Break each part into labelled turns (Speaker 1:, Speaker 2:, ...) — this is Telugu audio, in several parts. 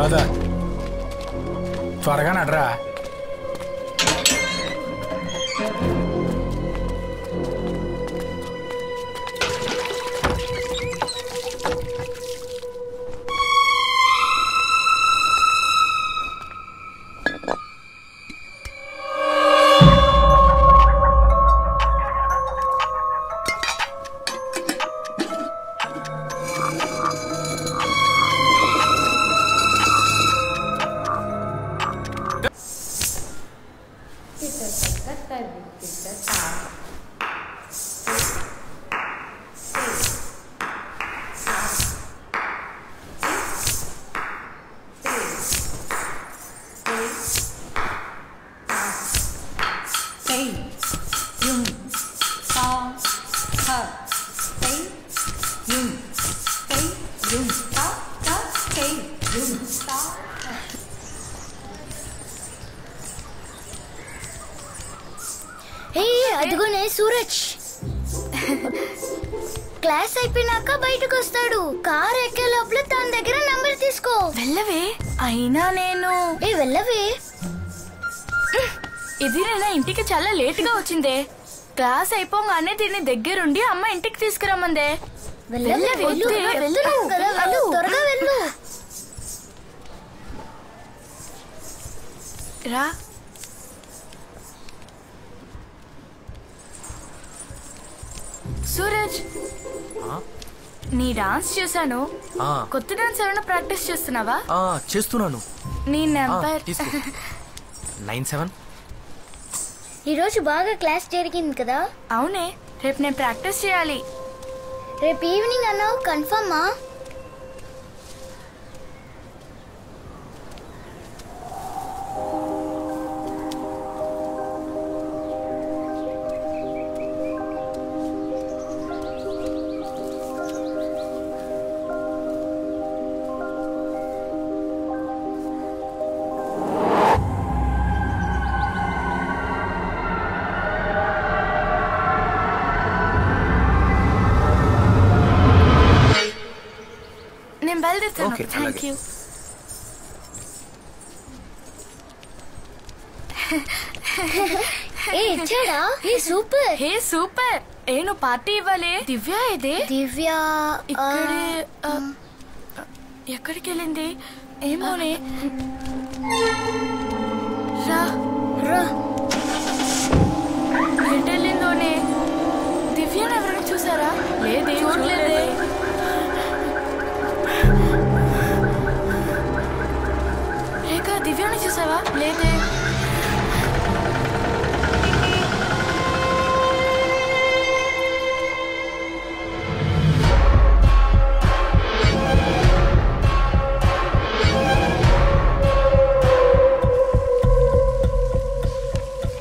Speaker 1: అదా త్వరగా నడరా.
Speaker 2: అదిగోనే సూరజ్ క్లాస్ అయిపోయినాక బయటకు వస్తాడు. కార్ ఎక్కే లోపల తన దగ్గర నంబర్ తీసుకో.
Speaker 3: వెళ్ళవే. అయినా నేను
Speaker 2: వెళ్ళవే.
Speaker 3: ఇది నేను ఇంటికి చాలా లేట్ గా వచ్చిందే. క్లాస్ అయిపోగానే దీన్ని దగ్గరుండి అమ్మ ఇంటికి తీసుకురమ్మందే.
Speaker 2: త్వరగా వెళ్ళు.
Speaker 3: రా. సూరజ్, నీ డాన్స్ చూసాను. కొత్త డాన్స్ ఏమైనా ప్రాక్టీస్ చేస్తున్నావా?
Speaker 4: చేస్తున్నాను.
Speaker 3: నీ నెంబర్
Speaker 4: 97.
Speaker 2: ఈరోజు బాగా క్లాస్ జరిగింది కదా?
Speaker 3: అవునే, రేపు నేను ప్రాక్టీస్ చేయాలి.
Speaker 2: రేపు ఈవినింగ్ అన్నావు, కన్ఫర్మా?
Speaker 3: Thank you.
Speaker 2: Super.
Speaker 3: Hey super. నువ్వు పార్టీ ఇవ్వాలి. దివ్య ఇదే.
Speaker 2: దివ్య
Speaker 3: ఇక్కడే. ఎక్కడికి వెళ్ళింది ఏమోనే. రా
Speaker 2: రా.
Speaker 3: ఎటు వెళ్ళిందోనే. దివ్యను ఎవరైనా చూసారా? లేదే, చూడలేదే. దివ్యాని చూసావా? లేదే.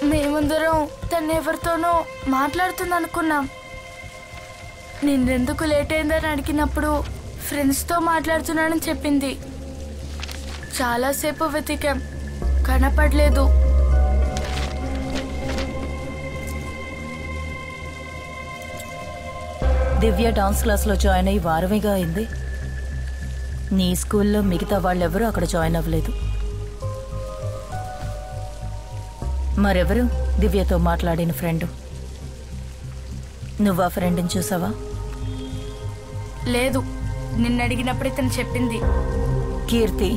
Speaker 3: మేమందరం తనెవరితోనో మాట్లాడుతుంది అనుకున్నాం. నిన్నెందుకు లేట్ అయిందని అడిగినప్పుడు ఫ్రెండ్స్తో మాట్లాడుతున్నానని చెప్పింది. చాలాసేపు వెతికాం, కనపడలేదు.
Speaker 5: దివ్య డాన్స్ క్లాస్లో జాయిన్ అయ్యి వారమేగా అయింది. నీ స్కూల్లో మిగతా వాళ్ళెవరూ అక్కడ జాయిన్ అవ్వలేదు. మరెవరు దివ్యతో మాట్లాడిన ఫ్రెండ్? నువ్వు ఆ ఫ్రెండ్ని చూసావా?
Speaker 3: లేదు, నిన్న అడిగినప్పుడు ఇతను చెప్పింది.
Speaker 5: కీర్తి,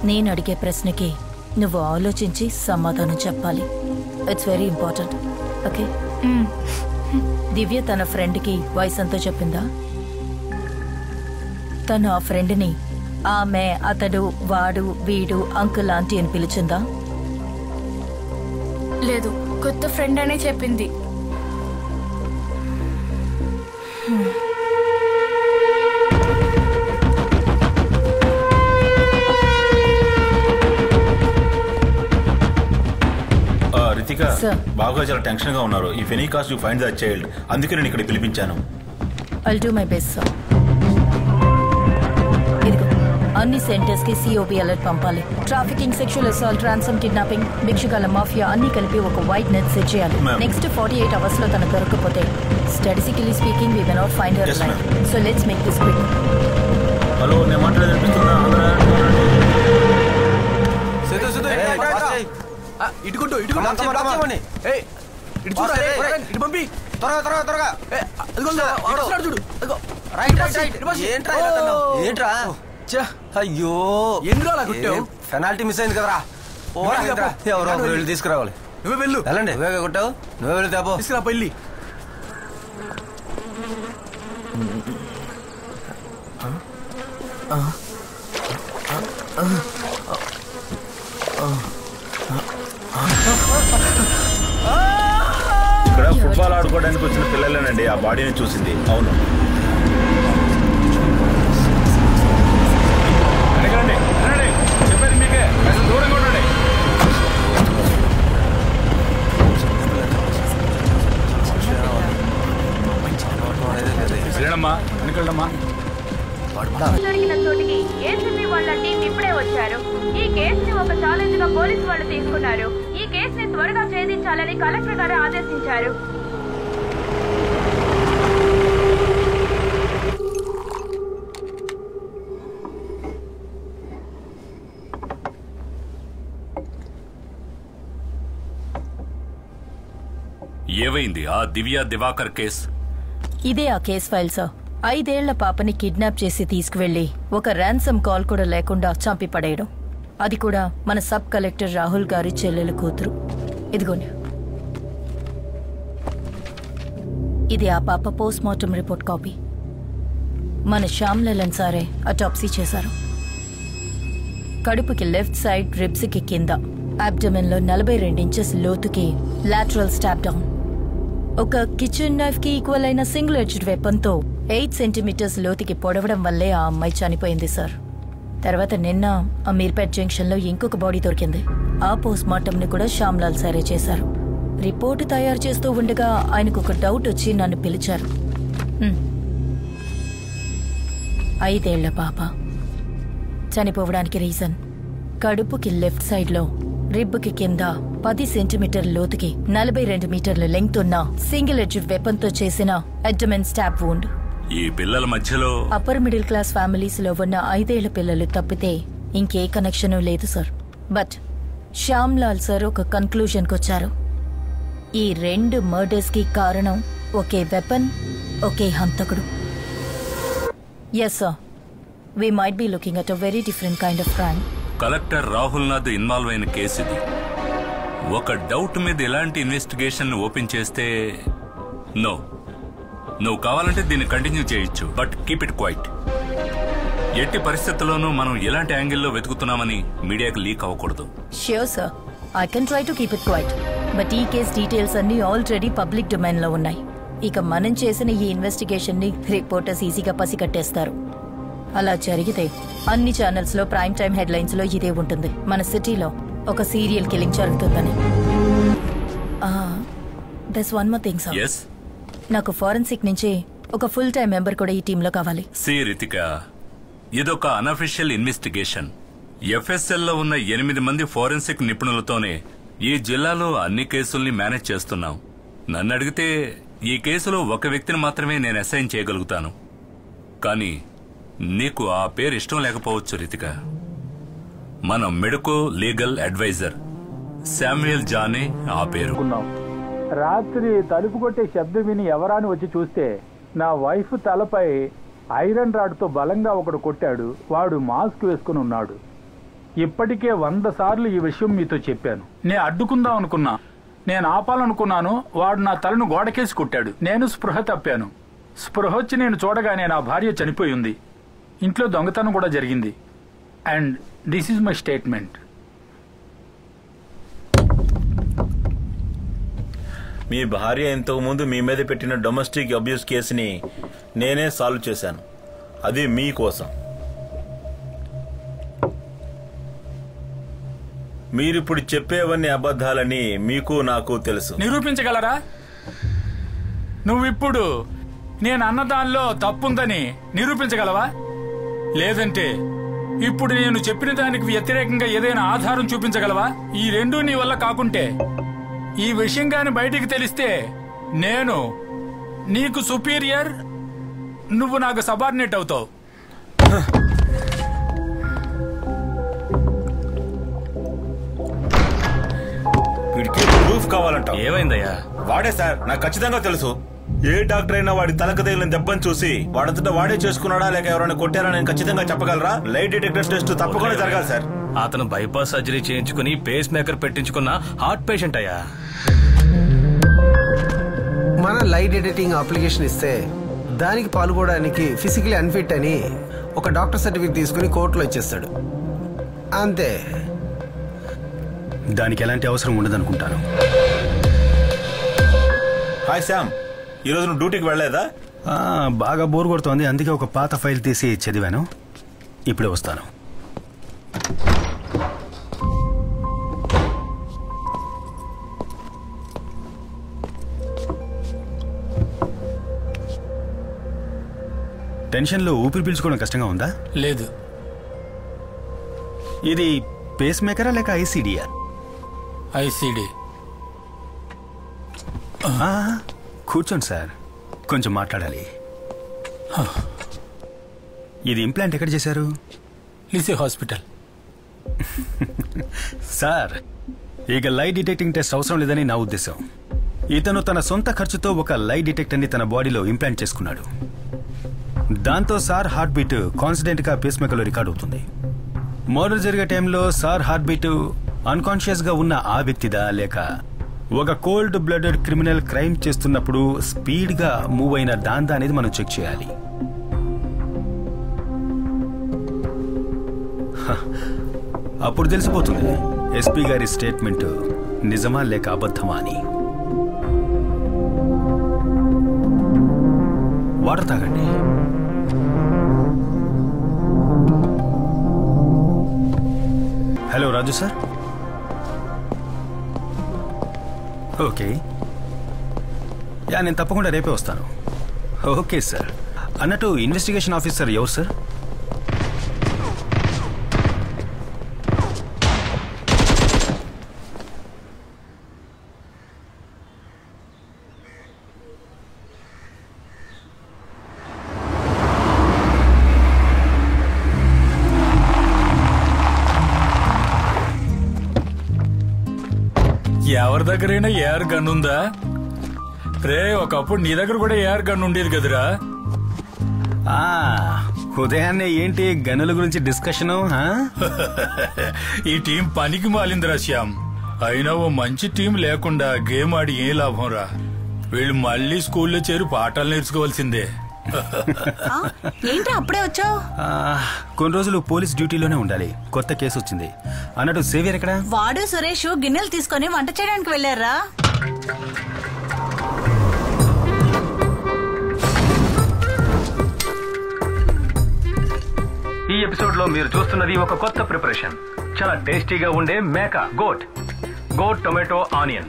Speaker 5: నేను అడిగే ప్రశ్నకి నువ్వు ఆలోచించి సమాధానం చెప్పాలి. It's very important. ఓకే? దివ్య తన ఫ్రెండ్కి వయసు ఎంతో చెప్పిందా? తను ఆ ఫ్రెండ్ని ఆమె, అతడు, వాడు, వీడు, అంకుల్, ఆంటీ అని పిలిచిందా?
Speaker 3: లేదు, కొత్త ఫ్రెండ్ అనే చెప్పింది.
Speaker 6: రితిక, బాగా చాలా టెన్షన్ గా ఉన్నారు. If any cost you find the child, అందుకే నేను ఇక్కడ పిలిపించాను.
Speaker 5: I'll do my best, sir. ఇదిగో అన్ని సెంటర్స్ కి సిఓబి అలర్ట్ పంపాలి. Trafficking, sexual assault, ransom, kidnapping, భిక్షుకాల మాఫియా అన్ని కలిపి ఒక వైడ్ నెట్ సెట్ చేయాలి. నెక్స్ట్ 48 hours లో తన దొరకకపోతే, statistically speaking, we may not find her alive. So let's make this quick.
Speaker 6: Hello, నేను మాట్లాడేది అనిపిస్తుందా?
Speaker 4: ఇటుకుంటూ ఇటు పంపి త్వరగా చూడు.
Speaker 1: ఏంట్రా? అయ్యో
Speaker 4: ఎందుకు అలా కొట్టావు?
Speaker 1: పెనాల్టీ మిస్ అయింది కదరా. ఎవరో వెళ్ళి తీసుకురావాలి.
Speaker 4: నువ్వే వెళ్ళు.
Speaker 1: వెళ్ళండి. నువ్వే కొట్టావు, నువ్వే వెళ్ళి తేపో.
Speaker 4: తీసుకురా పెళ్ళి.
Speaker 6: ఇక్కడ ఫుట్బాల్ ఆడుకోవడానికి వచ్చిన పిల్లలేనండి ఆ బాడీని చూసింది. అవును, చెప్పేది మీకే. దూరంగా ఉండండి.
Speaker 7: సరేనమ్మా, వెనకెళ్ళమ్మా.
Speaker 8: జరిగిన చోటికి ఏసీబీ వాళ్ళ టీం ఇప్పుడే వచ్చారు. ఈ కేసుని ఒక ఛాలెంజ్ గా పోలీసు వాళ్ళు తీసుకున్నారు. ఈ కేసుని త్వరగా ఛేదించాలని కలెక్టర్ గారు ఆదేశించారు.
Speaker 7: ఏవైంది ఆ దివ్య దివాకర్ కేసు?
Speaker 5: ఇదే ఆ కేస్ ఫైల్ సార్. 5 ఏళ్ల పాపని కిడ్నాప్ చేసి తీసుకువెళ్లి ఒక ర్యాన్సమ్ కాల్ కూడా లేకుండా చంపి పడేయడం. అది కూడా మన సబ్ కలెక్టర్ రాహుల్ గారి చెల్లెల కూతురు. ఇదిగోండి, ఇది ఆ పాప పోస్ట్ మార్టం రిపోర్ట్ కాపీ. మన శ్యామ్ లలన్ సారే అటాప్సీ చేశారు. కడుపుకి లెఫ్ట్ సైడ్, రిబ్స్ కి కింద, అబ్డమెన్ లో 42 ఇంచెస్ లోతుకి లాటరల్ స్టాప్ డౌన్. ఒక కిచెన్ నైఫ్ కి ఈక్వల్ అయిన సింగిల్ ఎడ్జ్డ్ వెపన్ తో 8 సెంటీమీటర్స్ లోతుకి పొడవడం వల్లే ఆ అమ్మాయి చనిపోయింది సార్. తర్వాత నిన్న అమీర్పేట్ జంక్షన్ లో ఇంకొక బాడీ దొరికింది. ఆ పోస్ట్ మార్టం ని కూడా శ్యామ్లాల్ సారే చేశారు. రిపోర్టు తయారు చేస్తూ ఉండగా ఆయనకు ఒక డౌట్ వచ్చి నన్ను పిలిచారు. 5 ఏళ్ల పాప చనిపోవడానికి రీజన్ కడుపుకి లెఫ్ట్ సైడ్ లో, రిబ్బుకి కింద 10 సెంటీమీటర్ల లోతుకి 42 మీటర్ల లెంగ్త్ ఉన్న సింగిల్ ఎడ్జ్ వెపన్ తో చేసిన అబ్డమెన్ స్టాబ్ వూండ్.
Speaker 7: ఈ పిల్లల మధ్యలో
Speaker 5: అప్పర్ మిడిల్ క్లాస్ ఫ్యామిలీస్ లో ఉన్న 5 ఏళ్ల పిల్లలు తప్పితే ఇంకే కనెక్షన్ లేదు sir. But Shyam Lal sir ఒక కన్క్లూజన్ కొచ్చారు. ఈ 2 మర్డర్స్ కి కారణం ఒకే వెపన్, ఒకే హంతకుడు. Yes sir, we might be looking at a very different kind of crime.
Speaker 7: Collector Rahul Nath involve అయిన కేసు ఇది. ఒక డౌట్ మీద ఎలాంటి ఇన్వెస్టిగేషన్ ఓపెన్ చేస్తే నో, నువ్వు కావాలంటే దీన్ని కంటిన్యూ చేయొచ్చు, బట్ కీప్ ఇట్ క్వైట్. ఎట్టి పరిస్థితుల్లోనూ మనం ఎలాంటి యాంగిల్లో వెతుకుతున్నామని మీడియాకి లీక్ అవ్వకూడదు.
Speaker 5: Sure sir, I can try to keep it quiet. But ఈ కేస్ డీటెయిల్స్ అన్ని ఆల్రెడీ పబ్లిక్ డొమైన్ లో ఉన్నాయి. ఇక మనం చేసిన ఈ ఇన్వెస్టిగేషన్ ని రిపోర్టర్స్ ఈజీగా పసిగట్టేస్తారు. అలా జరిగితే అన్ని ఛానల్స్ లో ప్రైమ్ టైమ్ హెడ్లైన్స్ లో ఇదే ఉంటుంది, మన సిటీలో ఒక సీరియల్ కిల్లింగ్ జరుగుతుందని. That's one more thing sir.
Speaker 7: yes,
Speaker 5: నాకు ఫోరెన్సిక్ నుంచి ఒక ఫుల్ టైం మెంబర్ కూడా ఈ టీంలో కావాలి.
Speaker 7: సి రితిక, ఇదొక అనఫిషియల్ ఇన్వెస్టిగేషన్. ఎఫ్ఎస్ఎల్ లో ఉన్న 8 మంది ఫోరెన్సిక్ నిపుణులతోనే ఈ జిల్లాలో అన్ని కేసుల్ని మేనేజ్ చేస్తున్నాం. నన్ను అడిగితే ఈ కేసులో ఒక వ్యక్తిని మాత్రమే నేను అసైన్ చేయగలుగుతాను. కానీ నీకు ఆ పేరు ఇష్టం లేకపోవచ్చు రితిక. మన మెడికో లీగల్ అడ్వైజర్ శామ్యుయల్ జానే ఆ పేరు.
Speaker 9: రాత్రి తలుపు కొట్టే శబ్దం విని ఎవరాని వచ్చి చూస్తే నా వైఫ్ తలపై ఐరన్ రాడ్తో బలంగా ఒకడు కొట్టాడు. వాడు మాస్క్ వేసుకుని ఉన్నాడు. ఇప్పటికే 100 సార్లు ఈ విషయం మీతో చెప్పాను. నేను అడ్డుకుందాం అనుకున్నా, నేను ఆపాలనుకున్నాను. వాడు నా తలను గోడకేసి కొట్టాడు. నేను స్పృహ తప్పాను. స్పృహ వచ్చి నేను చూడగానే నా భార్య చనిపోయి ఉంది. ఇంట్లో దొంగతనం కూడా జరిగింది. And this is my statement.
Speaker 6: మీ భార్య ఇంతకు ముందు మీ మీద పెట్టిన డొమెస్టిక్ అబ్యూస్ కేసుని నేనే సాల్వ్ చేశాను. అది మీకోసం. మీరిప్పుడు చెప్పేవన్నీ అబద్ధాలని మీకు నాకు తెలుసు.
Speaker 9: నిరూపించగలరా? నువ్విప్పుడు నేను అన్నదానిలో తప్పుందని నిరూపించగలవా? లేదంటే ఇప్పుడు నేను చెప్పిన దానికి వ్యతిరేకంగా ఏదైనా ఆధారం చూపించగలవా? ఈ రెండూ నీ వల్ల కాకుంటే, ఈ విషయం గాని బయటికి తెలిస్తే నేను నీకు సుపీరియర్, నువ్వు నాకు సబార్డినేట్ అవుతావు.
Speaker 6: వీడికి ప్రూఫ్ కావాలంట.
Speaker 10: ఏమైందయ్యా?
Speaker 6: వాడే సార్, నాకు ఖచ్చితంగా తెలుసు. ఏ డాక్టర్ అయినా వాడి తలకు తగిలిన దెబ్బని చూసి వాడంతటా వాడే చేసుకున్నాడా లేక ఎవరైనా కొట్టారా నేను ఖచ్చితంగా చెప్పగలరా? లైట్ డిటెక్టర్ టెస్ట్ తప్పకుండా జరగాలి సార్.
Speaker 10: అతను బైపాస్ సర్జరీ చేయించుకుని పేస్ మేకర్ పెట్టించుకున్న హార్ట్ పేషెంట్ అయ్యా.
Speaker 11: మన లైట్ డిటెక్టింగ్ అప్లికేషన్ ఇస్తే దానికి పాల్గొనడానికి ఫిజికలీ అన్ఫిట్ అని ఒక డాక్టర్ సర్టిఫికేట్ తీసుకుని కోర్టులో ఇచ్చేస్తాడు అంతే.
Speaker 12: దానికి ఎలాంటి అవసరం ఉండదనుకుంటాను.
Speaker 6: హాయ్ శ్యామ్, ఈరోజు నువ్వు డ్యూటీకి వెళ్ళలేదా?
Speaker 12: బాగా బోర్ కొడుతోంది, అందుకే ఒక పాత ఫైల్ తీసి చదివాను. ఇప్పుడే వస్తాను. టెన్షన్లో ఊపిరి పీల్చుకోవడం కష్టంగా ఉందా?
Speaker 13: లేదు.
Speaker 12: ఇది పేస్ మేకరా లేక ఐసీడీయా?
Speaker 13: ఐసీడీ.
Speaker 12: కూర్చోండి సార్, కొంచెం మాట్లాడాలి. ఇది ఇంప్లాంట్ ఎక్కడ చేశారు?
Speaker 13: లిసే హాస్పిటల్.
Speaker 12: సార్, ఇక లై డిటెక్టింగ్ టెస్ట్ అవసరం లేదని నా ఉద్దేశం. ఇతను తన సొంత ఖర్చుతో ఒక లై డిటెక్టర్ని తన బాడీలో ఇంప్లాంట్ చేసుకున్నాడు. దాంతో సార్ హార్ట్ బీట్ కాన్స్టెంట్ గా పేస్ మేకర్లో రికార్డ్ అవుతుంది. మర్డర్ జరిగే టైంలో సార్ హార్ట్ బీట్ అన్కాన్షియస్ గా ఉన్న ఆ వ్యక్తిదా లేక ఒక కోల్డ్ బ్లడెడ్ క్రిమినల్ క్రైమ్ చేస్తున్నప్పుడు స్పీడ్ గా మూవ్ అయిన దాందా అనేది మనం చెక్ చేయాలి. అప్పుడు తెలిసిపోతుంది ఎస్పీ గారి స్టేట్మెంట్ నిజమా లేక అబద్ధమా అని. వాటర్ తాగండి. హలో రాజు సార్. ఓకే, నేను తప్పకుండా రేపే వస్తాను. Okay sir. అన్నట్టు ఇన్వెస్టిగేషన్ ఆఫీసర్ ఎవరు సార్?
Speaker 13: ఎవరి దగ్గరైనా ఏఆర్ గన్ ఉందా రే? ఒకప్పుడు నీ దగ్గర కూడా ఏఆర్ గన్ ఉండేది కదరా.
Speaker 12: ఉదయాన్నే ఏంటి గనుల గురించి డిస్కషను?
Speaker 13: ఈ టీం పనికి మాలిందిరా శ్యామ్. అయినా ఓ మంచి టీం లేకుండా గేమ్ ఆడి ఏ లాభం రా? వీళ్ళు మళ్ళీ స్కూల్లో చేరి పాఠాలు నేర్చుకోవాల్సిందే.
Speaker 14: ఏంటి అప్పుడే వచ్చావు?
Speaker 12: కొన్ని రోజులు పోలీస్ డ్యూటీలోనే ఉండాలి. కొత్త కేసు వచ్చింది. అన్నట్టు సేవియర్ ఎక్కడ?
Speaker 14: వాడు సురేష్ గిన్నెలు తీసుకొని వంట చేయడానికి వెళ్లారా?
Speaker 10: ఈ ఎపిసోడ్ లో మీరు చూస్తున్నది ఒక కొత్త ప్రిపరేషన్. చాలా టేస్టీగా ఉండే మేక గోట్ టొమాటో ఆనియన్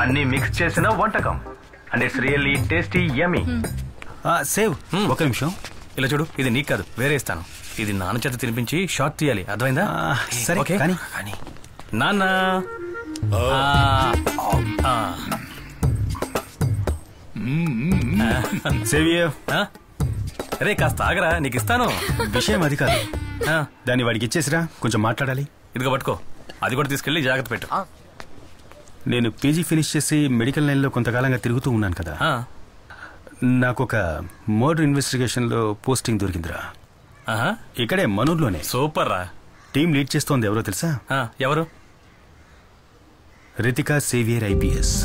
Speaker 10: అన్ని మిక్స్ చేసిన వంటకం. And it's really tasty yummy.
Speaker 12: Save ఒక నిమిషం.
Speaker 10: ఇలా చూడు, ఇది నీకు కాదు, వేరే ఇస్తాను. ఇది నాన్న చేత తినిపించి షార్ట్ తీయాలి, అర్థమైందా?
Speaker 12: సరే
Speaker 10: ఓకే
Speaker 12: కానీ
Speaker 10: నాన్న.
Speaker 12: సేవియర్
Speaker 10: రే కాస్త ఆగరా, నీకు ఇస్తాను.
Speaker 12: విషయం అది కాదు, దాన్ని వాడికి ఇచ్చేసిరా, కొంచెం మాట్లాడాలి.
Speaker 10: ఇదిగో పట్టుకో, అది కూడా తీసుకెళ్లి జాగ్రత్త పెట్టు.
Speaker 12: నేను పీజీ ఫినిష్ చేసి మెడికల్ లైన్లో కొంతకాలంగా తిరుగుతూ ఉన్నాను కదా. నాకు ఒక మర్డర్ ఇన్వెస్టిగేషన్ లో పోస్టింగ్ దొరికిందిరా. ఇక్కడే మనూర్లోనే.
Speaker 10: సూపర్ రా.
Speaker 12: టీం లీడ్ చేస్తోంది ఎవరో తెలుసా?
Speaker 10: ఎవరు?
Speaker 12: Ritika saviour IPS.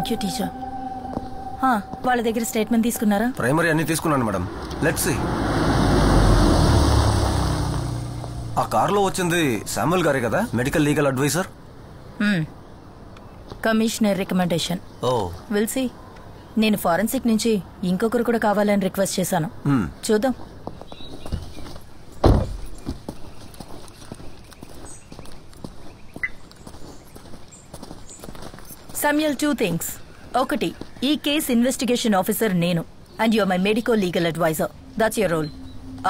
Speaker 5: Thank you teacher. వాళ్ళ దగ్గర స్టేట్మెంట్ తీసుకున్నారా?
Speaker 1: ప్రైమరీ అన్ని తీసుకున్నాను మేడం. Let's see. ఆ కారులో వచ్చింది శామ్యుల్ గారే కదా, medical legal adviser?
Speaker 5: Commissioner recommendation. Will see. నేను ఫారెన్సిక్ నుంచి ఇంకొకరు కూడా కావాలని రిక్వెస్ట్ చేశాను. చూద్దాం. Samuel, 2 things. ఒకటి, ఈ కేస్ ఇన్వెస్టిగేషన్ ఆఫీసర్ నేను and your my medico legal advisor. That's your role.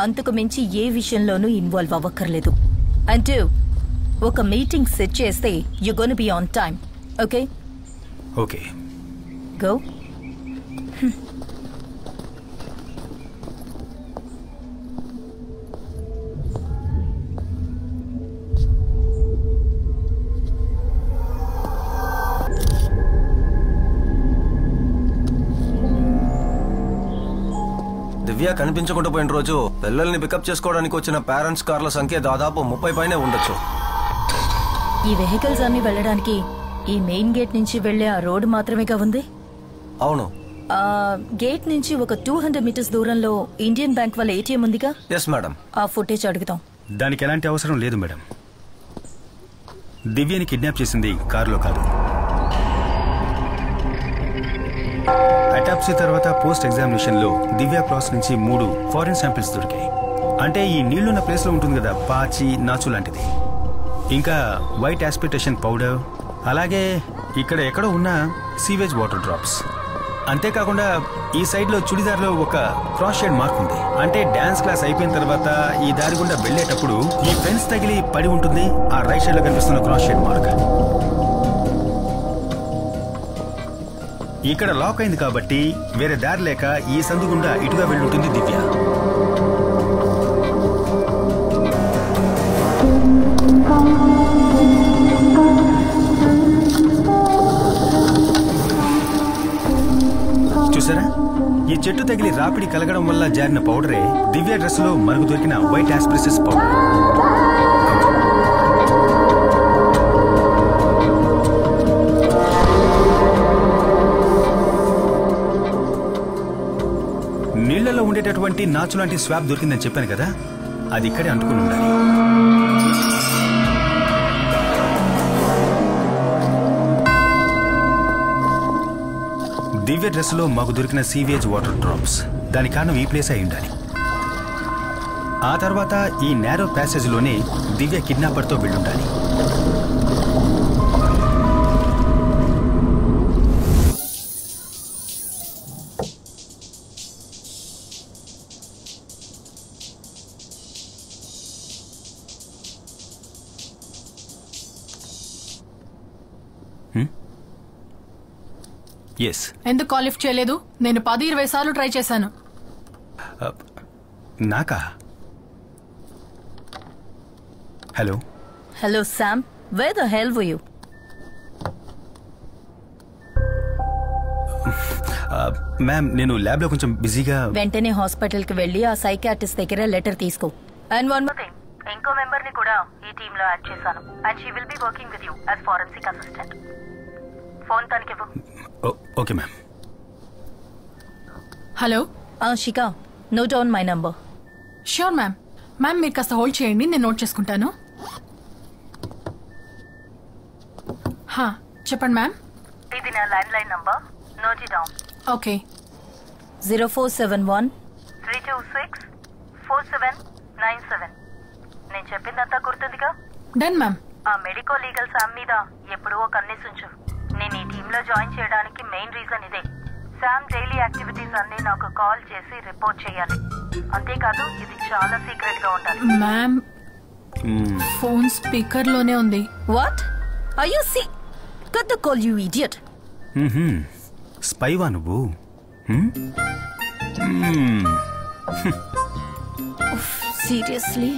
Speaker 5: అంతకు మించి ఏ విషయంలోనూ ఇన్వాల్వ్ అవ్వక్కర్లేదు. అండ్ 2, ఒక మీటింగ్ సెట్ చేస్తే you gonna be on time. Okay?
Speaker 12: Okay.
Speaker 5: Go.
Speaker 1: Divya కనిపించకుండా పోయిన రోజు పిల్లల్ని పికప్ చేసుకోవడానికి వచ్చిన పేరెంట్స్ కార్ల సంఖ్య దాదాపు 30 పైనే ఉండొచ్చు.
Speaker 5: ఈ వెహికల్స్ అన్ని వెళ్ళడానికి ఈ మెయిన్ గేట్ నుంచి వెళ్లే ఆ రోడ్ మాత్రమేగా ఉంది?
Speaker 1: అవును.
Speaker 5: గేట్ నుంచి ఒక 200 మీటర్స్ దూరంలో ఇండియన్ బ్యాంక్ వాళ్ళ ఏటీఎం ఉందిగా?
Speaker 1: Yes madam.
Speaker 5: ఆ ఫుటేజ్ అడుగుతాం.
Speaker 12: దానికి ఎలాంటి అవసరం లేదు మేడం. దివ్యని కిడ్నాప్ చేసింది కారులో కాదు. అటాప్సీ తర్వాత పోస్ట్ ఎగ్జామినేషన్ లో దివ్య క్రాస్ నుంచి 3 ఫారిన్ శాంపిల్స్ దొరికాయి. అంటే ఈ నీళ్లున్న ప్లేస్ లో ఉంటుంది కదా, పాచి, నాచు లాంటిది. ఇంకా వైట్ ఆస్పిటేషన్ పౌడర్, అలాగే ఇక్కడ ఎక్కడో ఉన్న సీవేజ్ వాటర్ డ్రాప్స్. అంతేకాకుండా ఈ సైడ్ లో చుడిదార్లో ఒక క్రాస్ షేడ్ మార్క్ ఉంది. అంటే డాన్స్ క్లాస్ అయిపోయిన తర్వాత ఈ దారి గుండా వెళ్లేటప్పుడు ఈ ఫెన్స్ తగిలి పడి ఉంటుంది ఆ రైట్ సైడ్ లో కనిపిస్తున్న క్రాస్ షేడ్ మార్క్. ఇక్కడ లాక్ అయింది కాబట్టి వేరే దారి లేక ఈ సందు గుండా ఇటుగా వెళ్ళుంటుంది దివ్య. చూసారా, ఈ చెట్టు తగిలి రాపిడి కలగడం వల్ల జారిన పౌడరే దివ్య డ్రెస్ లో మనకు దొరికిన వైట్ ఆస్ప్రిసెస్ పౌడర్. నీళ్లలో ఉండేటటువంటి నాచు లాంటి స్వాబ్ దొరికిందని చెప్పాను కదా, అది ఇక్కడే అంటుకుని ఉండాలి. దివ్య డ్రెస్ లో మాకు దొరికిన సీవేజ్ వాటర్ డ్రాప్స్, దాని కారణం ఈ ప్లేస్ అయి ఉండాలి. ఆ తర్వాత ఈ నేరో ప్యాసేజ్ లోనే దివ్య కిడ్నాపర్ తో వెళ్ళుండాలి.
Speaker 15: ఎందుకు కాల్ లిఫ్ట్ చేయలేదు? నేను 10-20 సార్లు ట్రై చేశాను.
Speaker 12: నాకా? Hello
Speaker 5: hello Sam, wear the hell were you?
Speaker 12: Ma'am, నేను ల్యాబ్ లో కొంచెం బిజీగా.
Speaker 5: వెంటనే హాస్పిటల్ కి వెళ్ళి ఆ సైకియాట్రిస్ట్ దగ్గర లెటర్ తీసుకో. అండ్ వన్ మోర్ థింగ్, ఇంకో మెంబర్ ని కూడా ఈ టీమ్ లో యాడ్ చేశాను. And she will be working with you as forensic assistant. Phone తనకివ్వు.
Speaker 12: Okay ma'am.
Speaker 15: Hello
Speaker 5: Shikha, note down my number.
Speaker 15: Sure ma'am. Ma'am మీరు కాస్త హోల్డ్ చేయండి, నేను నోట్ చేసుకుంటాను. చెప్పండి మ్యామ్.
Speaker 5: ఇది నా landline number, note it down.
Speaker 15: Okay.
Speaker 5: 0471 326 4797. నేను చెప్పిందంతా గుర్తుందిగా?
Speaker 15: Done ma'am.
Speaker 5: ఆ మెడికో లీగల్ శామ్ మీద ఎప్పుడూ ఒక కన్నేసుంచు. నేను ఈ టీమ్ లో జాయిన్ చేయడానికి మెయిన్ రీజన్ ఇదే. శామ్ డైలీ యాక్టివిటీస్ అన్ని నాకు కాల్ చేసి రిపోర్ట్ చేయాలి. అంతేకాదు, ఇది చాలా సీక్రెట్ గా ఉండాలి.
Speaker 15: మ్యామ్, ఫోన్ స్పీకర్ లోనే ఉంది.
Speaker 5: What are you see? Cut the call you idiot.
Speaker 12: స్పైవా నువ్వు?
Speaker 5: సీరియస్లీ?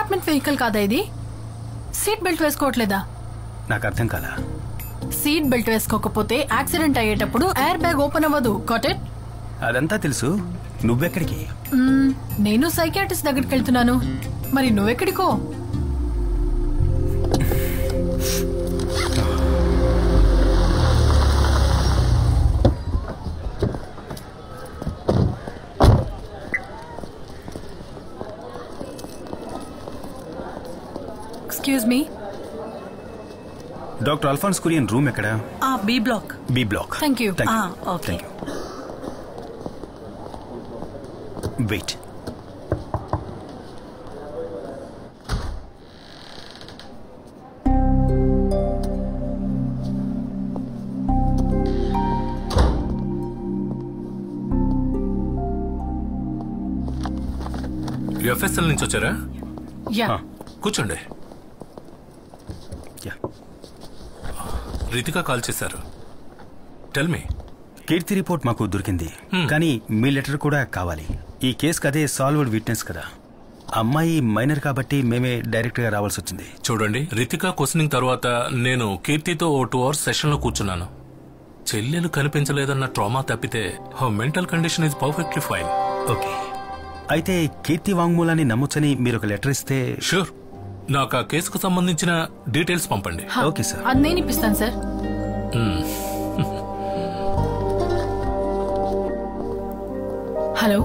Speaker 15: డిపార్ట్మెంట్ వెహికల్ కాదా ఇది? సీట్ బెల్ట్ వేసుకోవట్లేదా?
Speaker 12: నాకు అర్థం కాలా.
Speaker 15: సీట్ బెల్ట్ వేసుకోకపోతే యాక్సిడెంట్ అయ్యేటప్పుడు ఎయిర్ బ్యాగ్ ఓపెన్ అవ్వదు. Got it?
Speaker 12: అదంతా తెలుసు. నువ్వెక్కడికి?
Speaker 15: నేను సైకియాట్రిస్ట్ దగ్గరికి వెళ్తున్నాను. మరి నువ్వెక్కడికో? Excuse me.
Speaker 12: Doctor Alphonse Kurian room ఎక్కడ?
Speaker 14: B block.
Speaker 12: B block.
Speaker 15: Thank you.
Speaker 14: Okay.
Speaker 12: Wait.
Speaker 7: FSL నుంచి వచ్చారా?
Speaker 15: యా.
Speaker 7: కూర్చోండి. రితిక కాల్ చేశారు. Tell me.
Speaker 12: కీర్తి రిపోర్ట్ మాకు దొరికింది, కానీ మీ లెటర్ కూడా కావాలి. ఈ కేసుకి అదే సాల్వ్డ్ విట్నెస్ కదా. అమ్మాయి మైనర్ కాబట్టి మేమే డైరెక్ట్ గా రావాల్సి వచ్చింది.
Speaker 7: చూడండి, రితిక క్వశ్చనింగ్ తర్వాత నేను కీర్తితో 2 hours సెషన్ లో కూర్చున్నాను. చెల్లెలు కనిపించలేదన్న ట్రామా తప్పితే mental condition is perfectly fine.
Speaker 12: Okay, అయితే కీర్తి వాంగ్మూలాన్ని నమ్మొచ్చని మీరు ఒక లెటర్ ఇస్తే.
Speaker 7: షూర్. నాకు ఆ కేసుకు సంబంధించిన డీటెయిల్స్ పంపండి.
Speaker 12: Okay sir.
Speaker 15: అది నేను ఇప్పిస్తాను సార్. హలో.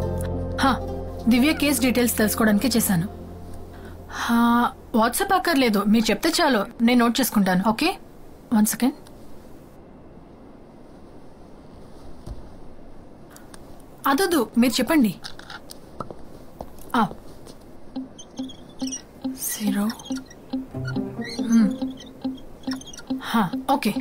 Speaker 15: దివ్య కేసు డీటెయిల్స్ తెలుసుకోవడానికి చేశాను. వాట్సాప్ అక్కర్లేదు, మీరు చెప్తే చాలు, నేను నోట్ చేసుకుంటాను. Okay, 1 second. అదొద్దు, మీరు చెప్పండి. 0. ఓకే.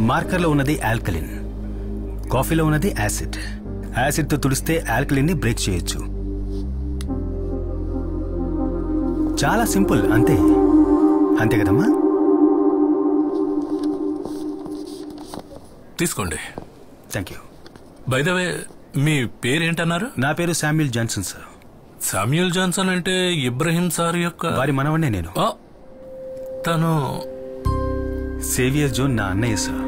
Speaker 12: మార్కర్లో ఉన్నది ఆల్కలిన్, కాఫీలో ఉన్నది యాసిడ్. యాసిడ్ తో తుడిస్తే ఆల్కలిన్ ని బ్రేక్ చేయొచ్చు. చాలా సింపుల్, అంతే అంతే కదమ్మా.
Speaker 7: తీసుకోండి.
Speaker 12: Thank you.
Speaker 7: By the way, మీ పేరేంటన్నారు?
Speaker 12: నా పేరు Samuel Johnson sir.
Speaker 7: Samuel Johnson అంటే ఇబ్రహీం సార్ యొక్క
Speaker 12: వారి మనవన్నే నేను.
Speaker 7: తను
Speaker 12: సేవియర్ జోన్ నా అన్నయ్య సార్.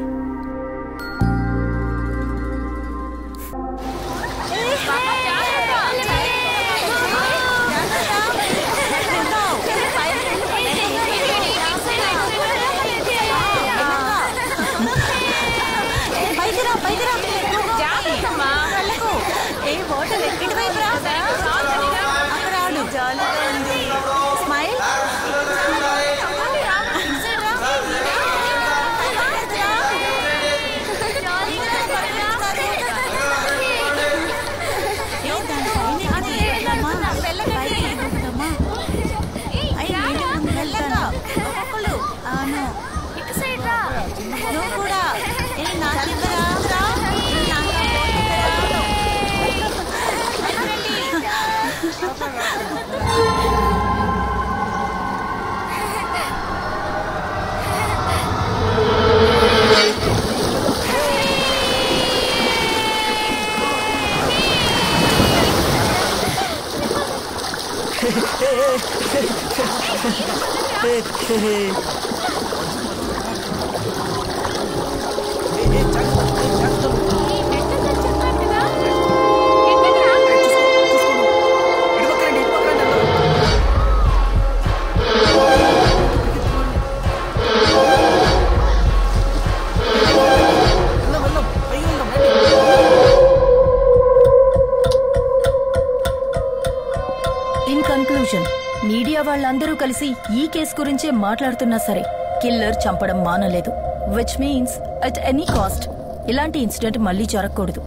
Speaker 5: ఇన్ కన్క్లూజన్, మీడియా వాళ్ళందరూ కలిసి ఈ కేసు గురించే మాట్లాడుతున్నా సరే కిల్లర్ చంపడం మానలేదు. Which means at any cost ఇలాంటి ఇన్సిడెంట్ మళ్లీ జరగకూడదు.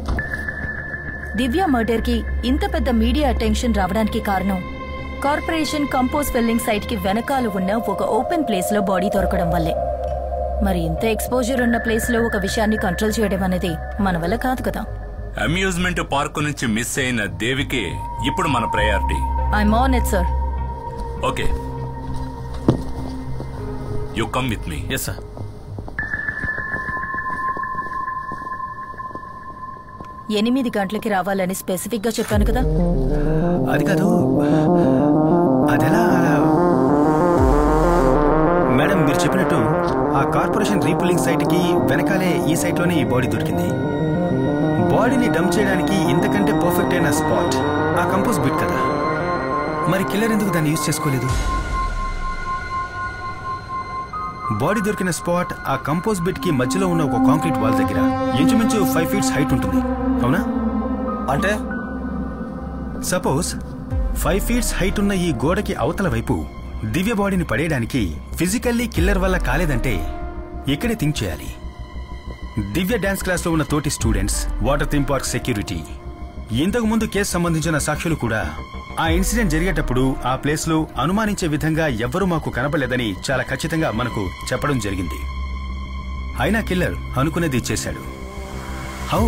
Speaker 5: దివ్య మర్డర్ కి ఇంత పెద్ద మీడియా అటెన్షన్ రావడానికి కారణం కార్పొరేషన్ కంపోజ్ ఫిల్లింగ్ సైట్ కి వెనకాల ఉన్న ఒక ఓపెన్ ప్లేస్ లో బాడీ దొరకడం వల్లే. మరి ఇంత ఎక్స్పోజర్ ఉన్న ప్లేస్ లో ఒక విషయాన్ని కంట్రోల్ చేయడం అనేది మన వల్ల కాదు కదా.
Speaker 7: అమ్యూజ్మెంట్ పార్క్ నుంచి మిస్ అయిన దేవికి ఇప్పుడు మన priority.
Speaker 5: I'm on it sir.
Speaker 7: Okay, you come with me.
Speaker 4: Yes sir.
Speaker 5: 8 గంటలకి రావాలని స్పెసిఫిక్ గా చెప్పాను కదా.
Speaker 12: అది కాదు, అదెలా మేడం? మీరు చెప్పినట్టు ఆ కార్పొరేషన్ రీపుల్లింగ్ సైట్ కి వెనకాలే ఈ సైట్ లోనే ఈ బాడీ దొరికింది. బాడీని డంప్ చేయడానికి ఇంతకంటే పర్ఫెక్ట్ అయిన స్పాట్ ఆ కంపోజ్ బిట్ కదా. మరి కిల్లర్ ఎందుకు దాన్ని యూజ్ చేసుకోలేదు? బాడీ దొరికిన స్పాట్ ఆ కంపోజ్ బిట్ కి మధ్యలో ఉన్న ఒక కాంక్రీట్ వాల్ దగ్గర ఇంచుమించు 5 feet హైట్ ఉంటుంది, అవునా?
Speaker 1: అంటే
Speaker 12: సపోజ్ 5 feet హైట్ ఉన్న ఈ గోడకి అవతల వైపు దివ్య బాడీని పడేయడానికి ఫిజికల్లీ కిల్లర్ వల్ల కాలేదంటే ఇక్కడే థింక్ చేయాలి. దివ్య డాన్స్ క్లాస్ లో ఉన్న తోటి students, water theme park security, ఇంతకు ముందు కేసు సంబంధించిన సాక్షులు కూడా ఆ ఇన్సిడెంట్ జరిగేటప్పుడు ఆ ప్లేస్ లో అనుమానించే విధంగా ఎవ్వరూ మాకు కనపడలేదని చాలా ఖచ్చితంగా మనకు చెప్పడం జరిగింది. అయినా కిల్లర్ అనుకునేది చేశాడు. హౌ?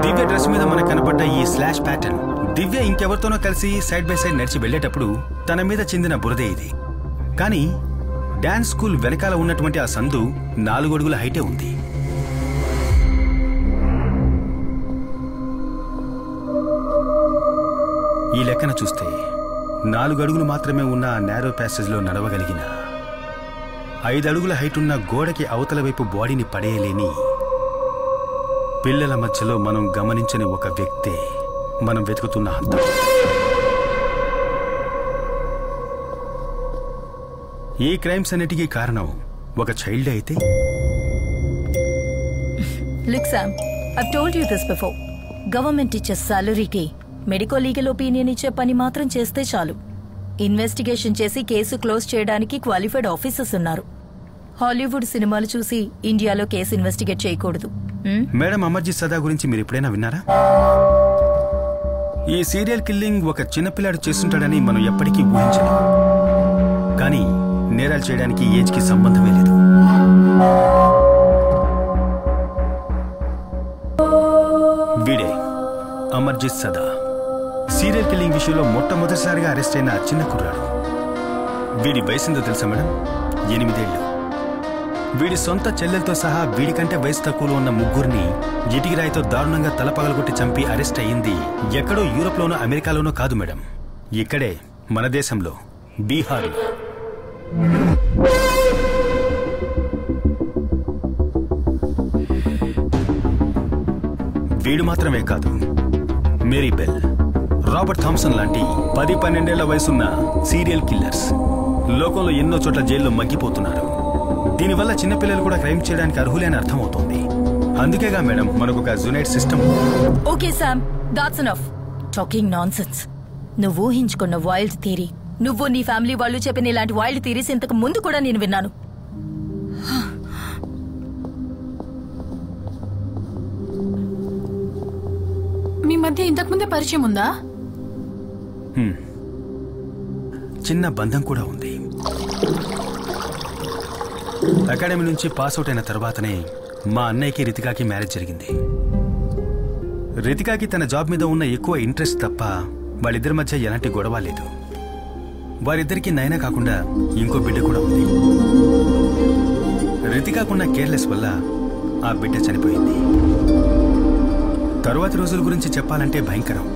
Speaker 12: దివ్య డ్రెస్ మీద మనకు కనపడ్డ ఈ స్లాష్ ప్యాటర్న్ దివ్య ఇంకెవరితోనో కలిసి సైడ్ బై సైడ్ నడిచి వెళ్లేటప్పుడు తన మీద చెందిన బురదే ఇది. కానీ డాన్స్ స్కూల్ వెనకాల ఉన్నటువంటి ఆ సందు 4 అడుగుల హైటే ఉంది. ఈ లెక్కన చూస్తే 4 అడుగులు మాత్రమే ఉన్న ఆ నేరో ప్యాసేజ్ లో నడవగలిగిన 5 అడుగుల హైట్ ఉన్న గోడకి అవతల వైపు బాడీని పడేయలేని పిల్లల మధ్యలో మనం గమనించని ఒక వ్యక్తే మనం వెతుకుతున్న హంతకుడు. ఈ క్రైమ్స్ అన్నిటికీ కారణం ఒక చైల్డ్ అయితే?
Speaker 5: Look Sam, I've told you this before. Government ఇచ్చే సాలరీకి మెడికో లీగల్ ఒపీనియన్ ఇచ్చే పని మాత్రం చేస్తే చాలు. ఇన్వెస్టిగేషన్ చేసి కేసు క్లోజ్ చేయడానికి క్వాలిఫైడ్ ఆఫీసర్స్ ఉన్నారు. హాలీవుడ్ సినిమాలు చూసి ఇండియాలో కేసు ఇన్వెస్టిగేట్ చేయకూడదు.
Speaker 12: మేడం, అమర్జిత్ సదా గురించి మీరు ఎప్పుడైనా విన్నారా? ఈ సీరియల్ కిల్లింగ్ ఒక చిన్నపిల్లాడు చేస్తుంటాడని మనం ఎప్పటికీ ఊహించలేం. కానీ నేరాలు చేయడానికి ఏజ్ కి సంబంధమే లేదు. వీడే అమర్జిత్ సదా, సీరియల్ కిల్లింగ్ విషయంలో మొట్టమొదటిసారిగా అరెస్ట్ అయిన చిన్న కుర్రాడు. వీడి వయసుందో తెలుసా మేడం? 8 ఏళ్లు. వీడి సొంత చెల్లెలతో సహా వీడికంటే వయసు తక్కువలో ఉన్న 3 ఇటికిరాయితో దారుణంగా తలపగలగొట్టి చంపి అరెస్ట్ అయ్యింది ఎక్కడో యూరోప్లోనో అమెరికాలోనో కాదు మేడం, ఇక్కడే మన దేశంలో, బీహార్లో. వీడు మాత్రమే కాదు, మేరీ బెల్, రాబర్ట్ థామ్సన్ లాంటి 10-12 ఏళ్ల వయసున్న సీరియల్ కిల్లర్స్ లోకంలో ఎన్నో చోట్ల జైల్లో మగ్గిపోతున్నారు. దీనివల్ల చిన్నపిల్లలు కూడా క్రైమ్ చేయడానికి అర్హులే అని అర్థమవుతోంది. అందుకేగా మేడం మనకు ఒక జునైట్ system.
Speaker 5: Okay Sam, that's enough talking nonsense. నువ్వు ఊహించుకున్న వైల్డ్ థియరీ, నువ్వు నీ ఫ్యామిలీ వాళ్ళు చెప్పిన ఇలాంటి వైల్డ్ థియరీస్ ఇంతకు ముందు కూడా నేను విన్నాను.
Speaker 15: మీ మధ్య ఇంతకు ముందే పరిచయం ఉందా?
Speaker 12: చిన్న బంధం కూడా ఉంది. అకాడమీ నుంచి పాస్అవుట్ అయిన తర్వాతనే మా అన్నయ్యకి రితికాకి మ్యారేజ్ జరిగింది. రితికాకి తన జాబ్ మీద ఉన్న ఎక్కువ ఇంట్రెస్ట్ తప్ప వాళ్ళిద్దరి మధ్య ఎలాంటి గొడవ లేదు. వారిద్దరికి నైనా కాకుండా ఇంకో బిడ్డ కూడా ఉంది. రితికాకున్న కేర్లెస్ వల్ల ఆ బిడ్డ చనిపోయింది. తరువాతి రోజుల గురించి చెప్పాలంటే భయంకరం.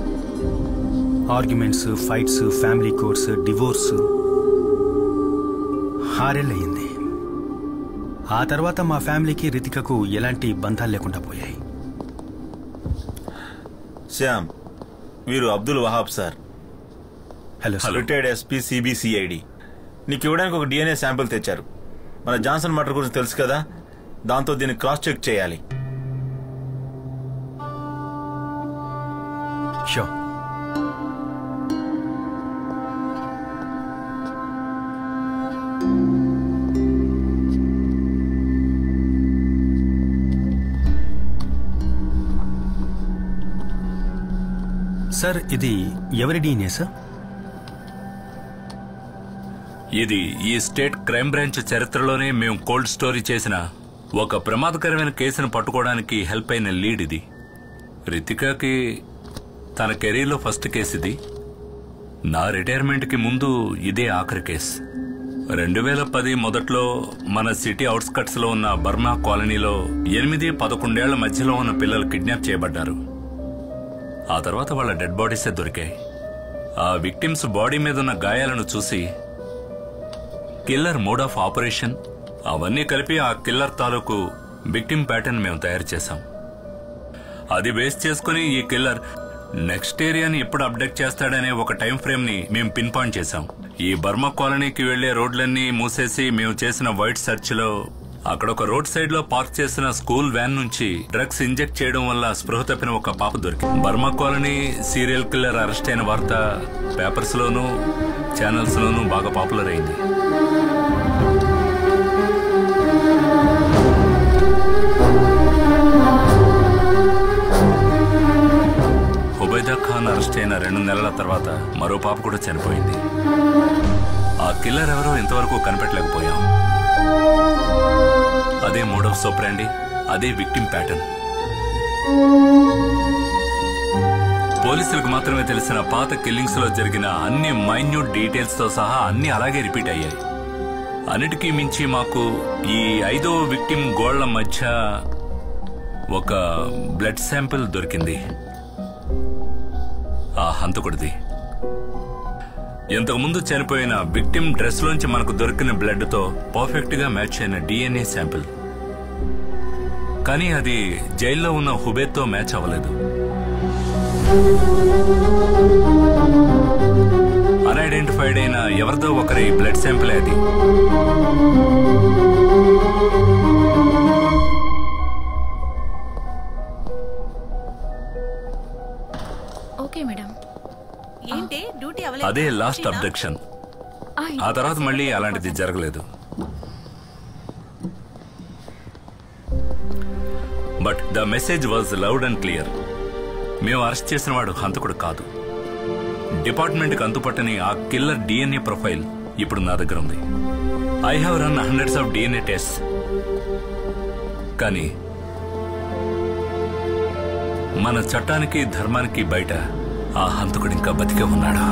Speaker 12: Arguments, fights, family courts, divorce. 6 ఏళ్ళయింది. ఆ తర్వాత మా ఫ్యామిలీకి రితికకు ఎలాంటి బంధాలు లేకుండా పోయాయి.
Speaker 6: శ్యామ్, వీరు Abdul Wahab sir.
Speaker 12: Hello sir.
Speaker 6: Retired SP CBCID. నీకు ఇవ్వడానికి ఒక DNA శాంపిల్ తెచ్చారు. మన జాన్సన్ మర్డర్ గురించి తెలుసు కదా, దాంతో దీన్ని క్రాస్ చెక్ చేయాలి.
Speaker 12: షూర్. సార్ ఇది ఎవరి డీఎన్ఏ సార్?
Speaker 7: ఇది ఈ స్టేట్ క్రైమ్ బ్రాంచ్ చరిత్రలోనే మేము కోల్డ్ స్టోరీ చేసిన ఒక ప్రమాదకరమైన కేసును పట్టుకోవడానికి హెల్ప్ అయిన లీడ్ ఇది. రితికాకి తన కెరీర్లో ఫస్ట్ కేసు ఇది. నా రిటైర్మెంట్కి ముందు ఇదే ఆఖరి కేసు. 2010 మొదట్లో మన సిటీ అవుట్స్కట్స్ లో ఉన్న బర్మా కాలనీలో 8-11 ఏళ్ల మధ్యలో ఉన్న పిల్లలు కిడ్నాప్ చేయబడ్డారు. ఆ తర్వాత వాళ్ళ డెడ్ బాడీసే దొరికాయి. ఆ విక్టిమ్స్ బాడీ మీద ఉన్న గాయాలను చూసి కిల్లర్ మోడ్ ఆఫ్ ఆపరేషన్ అవన్నీ కలిపి ఆ కిల్లర్ తాలూకు విక్టిమ్ ప్యాటర్న్ మేము తయారు చేశాం. అది బేస్ చేసుకుని ఈ కిల్లర్ నెక్స్ట్ ఏరియాని ఎప్పుడు అప్డేట్ చేస్తాడనే ఒక టైం ఫ్రేమ్ ని మేము పిన్ పాయింట్ చేశాం. ఈ బర్మా కాలనీకి వెళ్లే రోడ్లన్నీ మూసేసి మేము చేసిన వైట్ సర్చ్ లో అక్కడ ఒక రోడ్ సైడ్ లో పార్క్ చేసిన స్కూల్ వ్యాన్ నుంచి డ్రగ్స్ ఇంజెక్ట్ చేయడం వల్ల స్పృహ తప్పిన ఒక పాప దొరికింది. Burma colony serial killer arrest అయిన వార్త పేపర్స్ లోనూ ఛానల్స్ లోనూ బాగా పాపులర్ అయింది. హుబైదా ఖాన్ అరెస్ట్ అయిన 2 నెలల తర్వాత మరో పాప కూడా చనిపోయింది. ఆ కిల్లర్ ఎవరో ఇంతవరకు కనిపెట్టలేకపోయాం. అదే మోడ్ ఆఫ్ సోప్రాండి, అదే విక్టిమ్ ప్యాటర్న్. పోలీసులకు మాత్రమే తెలిసిన పాత కిల్లింగ్స్ లో జరిగిన అన్ని మైన్యూట్ డీటెయిల్స్ తో సహా అన్ని అలాగే రిపీట్ అయ్యాయి. అన్నిటికీ మించి మాకు ఈ 5వ విక్టిమ్ గోళ్ల మధ్య ఒక బ్లడ్ శాంపిల్ దొరికింది. ఆ హంతకుడిది. ఇంతకు ముందు చనిపోయిన విక్టిమ్ డ్రెస్ లోంచి మనకు దొరికిన బ్లడ్ తో పర్ఫెక్ట్ గా మ్యాచ్ అయిన డిఎన్ఏ శాంపిల్. కానీ అది జైల్లో ఉన్న హుబేద్తో మ్యాచ్ అవ్వలేదు. అన్ఐడెంటిఫైడ్ అయిన ఎవరిదో ఒకరి బ్లడ్ శాంపిల్ అది.
Speaker 3: Okay madam.
Speaker 14: ఏంటి డ్యూటీ
Speaker 7: అదే లాస్ట్ అబ్డక్షన్. ఆ తర్వాత మళ్ళీ అలాంటిది జరగలేదు. But the message was loud and clear. మేము అరెస్ట్ చేసిన వాడు హంతకుడు కాదు. డిపార్ట్మెంట్ కి అంతుపట్టని ఆ కిల్లర్ డిఎన్ఏ ప్రొఫైల్ ఇప్పుడు నా దగ్గర ఉంది. I have run hundreds of DNA test. కానీ మన చట్టానికి ధర్మానికి బయట ఆ హంతకుడు ఇంకా బతికే ఉన్నాడు.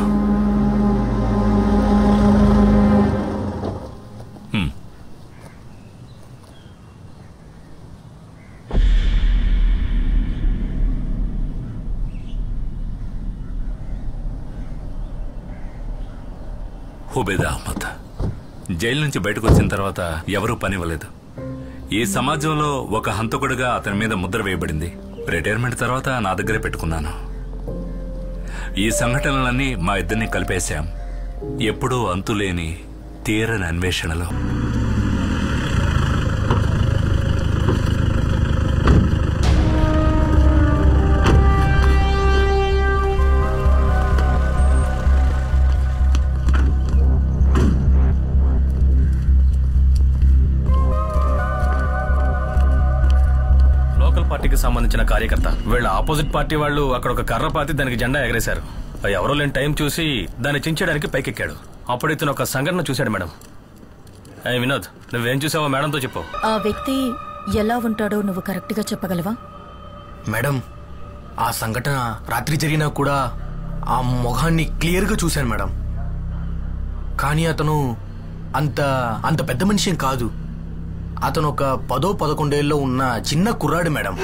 Speaker 7: హుబేదా అహ్మద్ జైలు నుంచి బయటకు వచ్చిన తర్వాత ఎవరూ పనివ్వలేదు. ఈ సమాజంలో ఒక హంతకుడిగా అతని మీద ముద్ర వేయబడింది. రిటైర్మెంట్ తర్వాత నా దగ్గరే పెట్టుకున్నాను. ఈ సంఘటనలన్నీ మా ఇద్దరిని కలిపేశాం. ఎప్పుడూ అంతులేని తీరని అన్వేషణలో.
Speaker 10: పార్టీకి సంబంధించిన కార్యకర్త. వీళ్ళ ఆపోజిట్ పార్టీ వాళ్ళు అక్కడ ఒక కర్ర పాతి దానికి జెండా ఎగరేశారు. ఎవరో లేని టైం చూసి దాన్ని చించడానికి పైకెక్కాడు. అప్పుడు ఇతను ఒక సంఘటన చూశాడు మేడం. వినోద్, నువ్వేం చూసావో మేడంతో చెప్పు.
Speaker 5: ఆ వ్యక్తి ఎలా ఉంటాడో నువ్వు కరెక్ట్ గా చెప్పగలవా?
Speaker 4: మేడం, ఆ సంఘటన రాత్రి జరిగినా కూడా ఆ మొహాన్ని క్లియర్ గా చూశాను మేడం. కానీ అతను అంత పెద్ద మనిషి ఏం కాదు. అతను ఒక 10-11 ఏళ్ళలో ఉన్న చిన్న కుర్రాడు మేడం.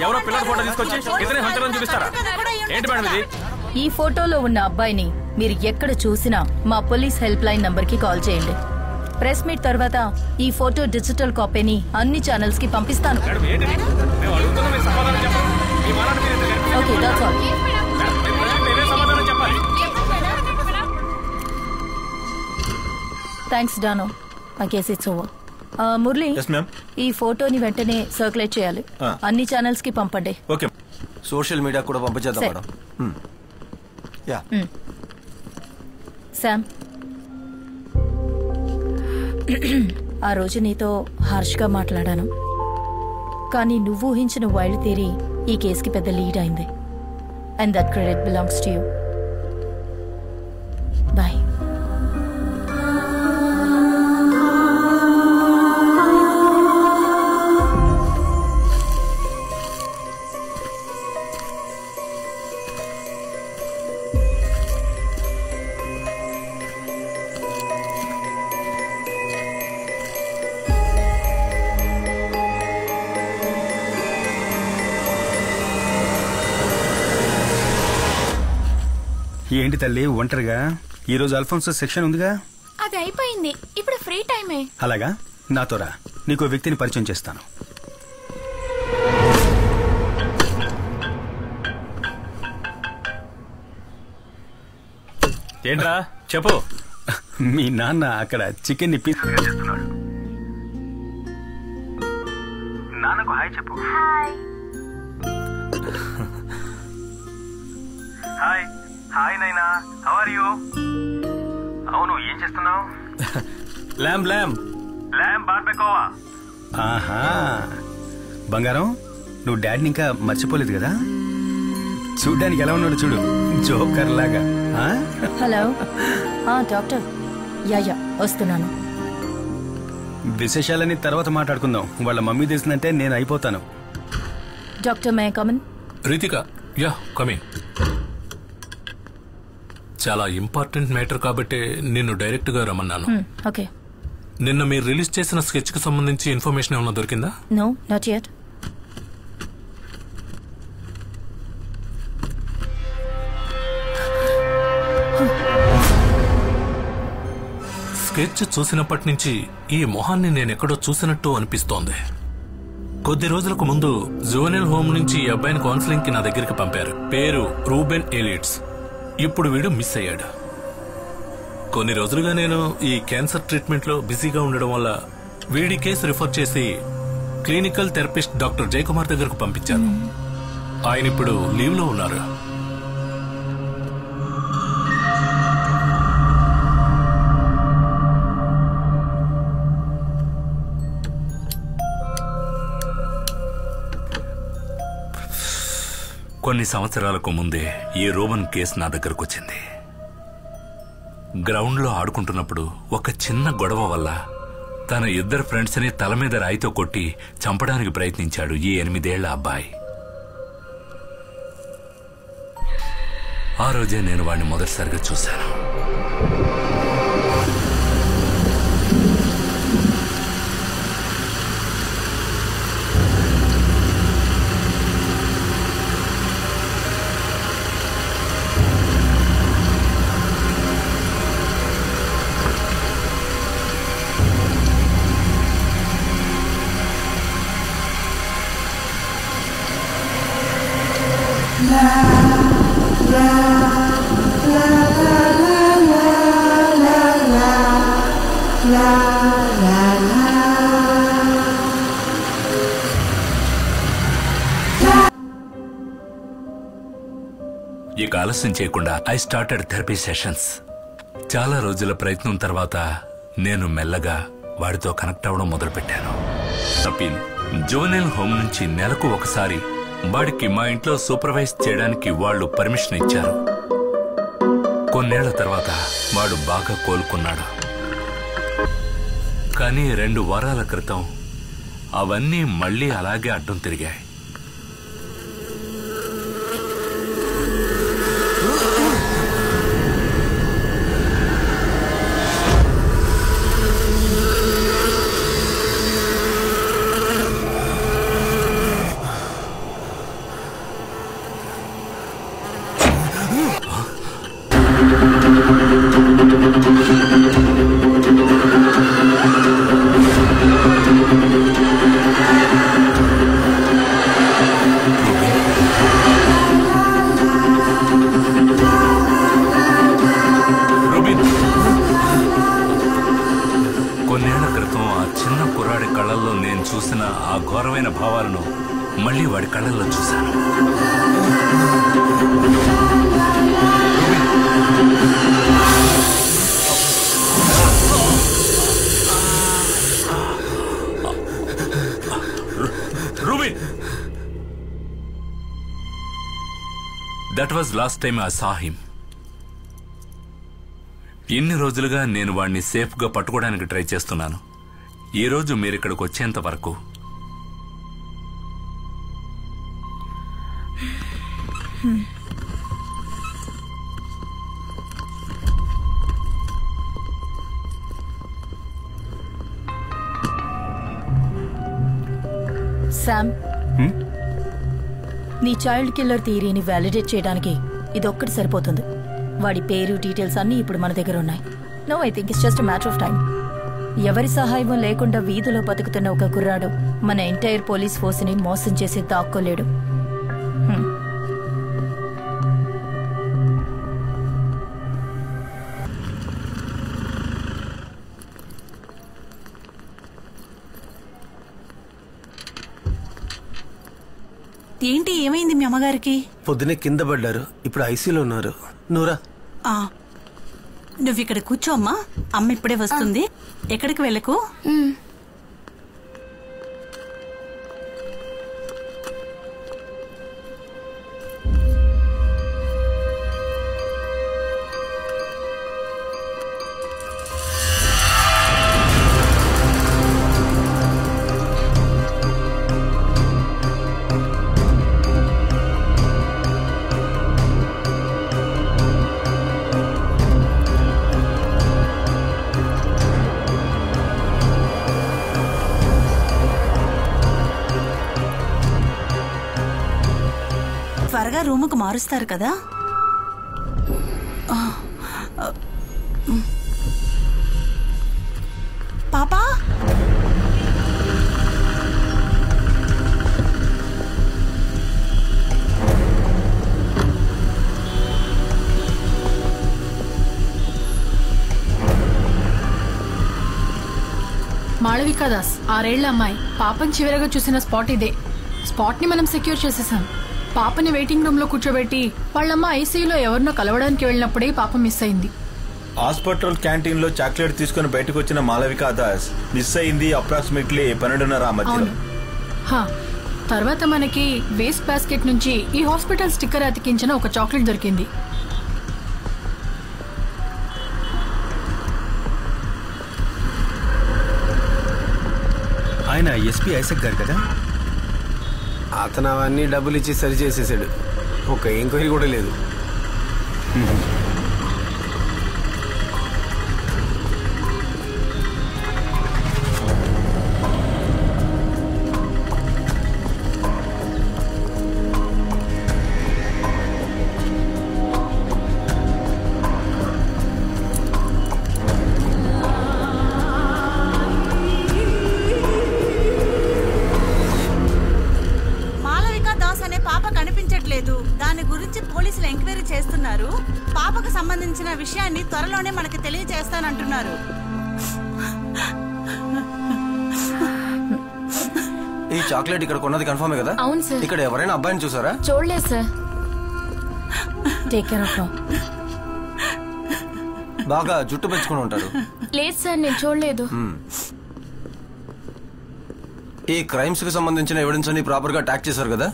Speaker 10: ఎవరో పిల్లల ఫోటో తీసుకొచ్చి ఇతనే హంతకులను చూపిస్తారా? ఏంటి మేడం ఇది?
Speaker 5: ఈ ఫోటోలో ఉన్న అబ్బాయిని మీరు ఎక్కడ చూసినా మా పోలీస్ హెల్ప్ లైన్ నంబర్ కి కాల్ చేయండి. ప్రెస్ మీట్ తర్వాత ఈ ఫోటో డిజిటల్ కాపీని అన్ని ఛానల్స్ కి పంపిస్తాను. Okay, that's all. థ్యాంక్స్ డానో. I guess it's over. Murali, ఈ ఫోటోని వెంటనే సర్క్యులేట్ చేయాలి. అన్ని ఛానల్స్ కి పంపండి.
Speaker 1: ఓకే, సోషల్ మీడియా కూడా పంపించేద్దాం మేడం. యా.
Speaker 5: శామ్, ఆ రోజు నీతో హార్ష్గా మాట్లాడాను, కానీ నువ్వు ఊహించిన వైల్డ్ థియరీ ఈ కేసుకి పెద్ద లీడ్ అయింది. And that credit belongs to you. Bye.
Speaker 12: ఏంటి తల్లి ఒంటరిగా? ఈరోజు అల్ఫోన్సో సెక్షన్ ఉందిగా?
Speaker 3: అది అయిపోయింది, ఇప్పుడు ఫ్రీ టైమే.
Speaker 12: అలాగా, నాతో రా, నీకు వ్యక్తిని పరిచయం చేస్తాను.
Speaker 10: ఏంట్రా చెప్పు.
Speaker 12: మీ నాన్న అక్కడ చికెన్ ని పీసులుగా చేస్తున్నాడు. నాన్నకు హాయ్ చెప్పు. హాయ్. హాయ్ నైనా, హౌ ఆర్ యు? అవును, ఏం చేస్తున్నావు?
Speaker 10: ల్యాంబ్
Speaker 12: బార్బెకోవా. ఆహా, బంగారం, నువ్వు డాడీని ఇంకా మర్చిపోలేదు కదా? చూడ్డానికి ఎలా ఉన్నాడు చూడు, జోకర్ లాగా.
Speaker 5: Hello doctor. యా వస్తున్నాను.
Speaker 12: విశేషాలని తర్వాత మాట్లాడుకుందాం. వాళ్ళ మమ్మీ తెలిసిందంటే నేను అయిపోతాను.
Speaker 5: Doctor, may come in?
Speaker 16: Ritika, yeah come in. చాలా ఇంపార్టెంట్ మ్యాటర్ కాబట్టి నిన్ను డైరెక్ట్ గా రమ్మన్నాను.
Speaker 5: ఓకే.
Speaker 16: నిన్న మీరు రిలీజ్ చేసిన స్కెచ్ కి సంబంధించి ఇన్ఫర్మేషన్ ఏమైనా దొరికిందా?
Speaker 5: No, not yet.
Speaker 16: స్కెచ్ చూసినప్పటి నుంచి ఈ మొహాన్ని నేనెక్కడో చూసినట్టు అనిపిస్తోంది. కొద్ది రోజులకు ముందు జువెనైల్ హోమ్ నుంచి ఈ అబ్బాయిని కౌన్సిలింగ్ కి నా దగ్గరికి పంపారు. పేరు రూబెన్ ఎలియట్స్. ఇప్పుడు వీడు మిస్ అయ్యాడు. కొన్ని రోజులుగా నేను ఈ క్యాన్సర్ ట్రీట్మెంట్ లో బిజీగా ఉండడం వల్ల వీడి కేసు రిఫర్ చేసి క్లినికల్ థెరపిస్ట్ డాక్టర్ జయకుమార్ దగ్గరకు పంపించాను. ఆయన ఇప్పుడు లీవ్ లో ఉన్నారు.
Speaker 7: కొన్ని సంవత్సరాలకు ముందే ఈ రూబన్ కేసు నా దగ్గరకు వచ్చింది. గ్రౌండ్ లో ఆడుకుంటున్నప్పుడు ఒక చిన్న గొడవ వల్ల తన ఇద్దరు ఫ్రెండ్స్ ని తల మీద రాయితో కొట్టి చంపడానికి ప్రయత్నించాడు ఈ 8 ఏళ్ల అబ్బాయి. ఆ రోజే నేను వాడిని మొదటిసారిగా చూశాను. ఇక ఆలస్యం చేయకుండా ఐ స్టార్టెడ్ థెరపీ సెషన్స్. చాలా రోజుల ప్రయత్నం తర్వాత నేను మెల్లగా వాడితో కనెక్ట్ అవ్వడం మొదలుపెట్టాను. తప్పిన్ జువెనైల్ హోమ్ నుంచి నెలకు ఒకసారి వాడికి మా ఇంట్లో సూపర్వైజ్ చేయడానికి వాళ్ళు పర్మిషన్ ఇచ్చారు. కొన్నేళ్ల తర్వాత వాడు బాగా కోలుకున్నాడు. కానీ 2 వారాల క్రితం అవన్నీ మళ్ళీ అలాగే అడ్డం తిరిగాయి. కొన్నేళ్ల క్రితం ఆ చిన్న కుర్రాడి కళ్ళల్లో నేను చూసిన ఆ ఘోరమైన భావాలను మళ్ళీ వాడి కళ్ళల్లో చూశాను. That was last time I saw him. ఇన్ని రోజులుగా నేను వాడిని సేఫ్గా పట్టుకోవడానికి ట్రై చేస్తున్నాను. ఈ రోజు మీరు ఇక్కడికి వచ్చేంత వరకు
Speaker 5: శామ్, నీ చైల్డ్ కిల్లర్ థియరీని వ్యాలిడేట్ చేయడానికి ఇదొక్కటి సరిపోతుంది. వాడి పేరు డీటెయిల్స్ అన్నీ ఇప్పుడు మన దగ్గర ఉన్నాయి. No, I think it's just matter of time. ఎవరి సహాయం లేకుండా వీధిలో బతుకుతున్న ఒక కుర్రాడు మన ఎంటైర్ పోలీస్ ఫోర్స్ ని మోసం చేసి దాక్కోలేడు.
Speaker 14: ఏంటి, ఏమైంది మీ అమ్మగారికి?
Speaker 11: పొద్దునే కింద పడ్డారు, ఇప్పుడు ఐసీలో ఉన్నారు. నూరా,
Speaker 14: నువ్వు ఇక్కడ కూర్చో అమ్మా, అమ్మ ఇప్పుడే వస్తుంది. ఎక్కడికి వెళ్ళకు. త్వరగా రూముకు మారుస్తారు కదా. పాపా,
Speaker 15: మాళవికా దాస్, 6 ఏళ్ల అమ్మాయి. పాపని చివరగా చూసిన స్పాట్ ఇదే. స్పాట్ ని మనం సెక్యూర్ చేసేసాం. పాపని వెయిటింగ్ రూమ్ లో కూర్చోబెట్టి వాళ్ళమ్మ ఐసీయూలో ఎవరినో కలవడానికి వెళ్ళినప్పుడే పాప మిస్ అయింది.
Speaker 6: హాస్పిటల్ క్యాంటీన్ లో చాక్లెట్ తీసుకుని బయటకు వచ్చిన మాళవికా దాస్ మిస్ అయింది అప్రాక్సిమేట్లీ 12:30 మధ్యలో.
Speaker 15: తర్వాత మనకి వేస్ట్ బాస్కెట్ నుంచి ఈ హాస్పిటల్ స్టిక్కర్ అతికించిన ఒక చాక్లెట్ దొరికింది.
Speaker 12: ఆయన ఎస్పీ ఐసక్ గారు కదా?
Speaker 11: అతను అవన్నీ డబ్బులు ఇచ్చి సరి చేసేసాడు. ఒక ఎంక్వైరీ కూడా లేదు.
Speaker 14: దాని గురించి పోలీసులు ఎంక్వైరీ చేస్తున్నారు. పాపకు సంబంధించిన విషయాన్ని త్వరలోనే మనకి తెలియజేస్తానంటున్నారు.
Speaker 1: ఈ చాక్లెట్ ఇక్కడ కొన్నది కన్ఫర్మే కదా?
Speaker 3: అవును సార్.
Speaker 1: ఇక్కడ ఎవరైనా అబ్బాయిని చూసారా?
Speaker 3: చూడలేదు సార్.
Speaker 5: Take care of.
Speaker 1: బాగా జుట్టు పెంచుకుని ఉంటాడు.
Speaker 3: లేదు సార్, నేను చూడలేదు.
Speaker 1: ఈ క్రైమ్స్ కి సంబంధించిన ఎవిడెన్స్ అన్ని ప్రాపర్ గా ట్యాక్ చేశారు కదా?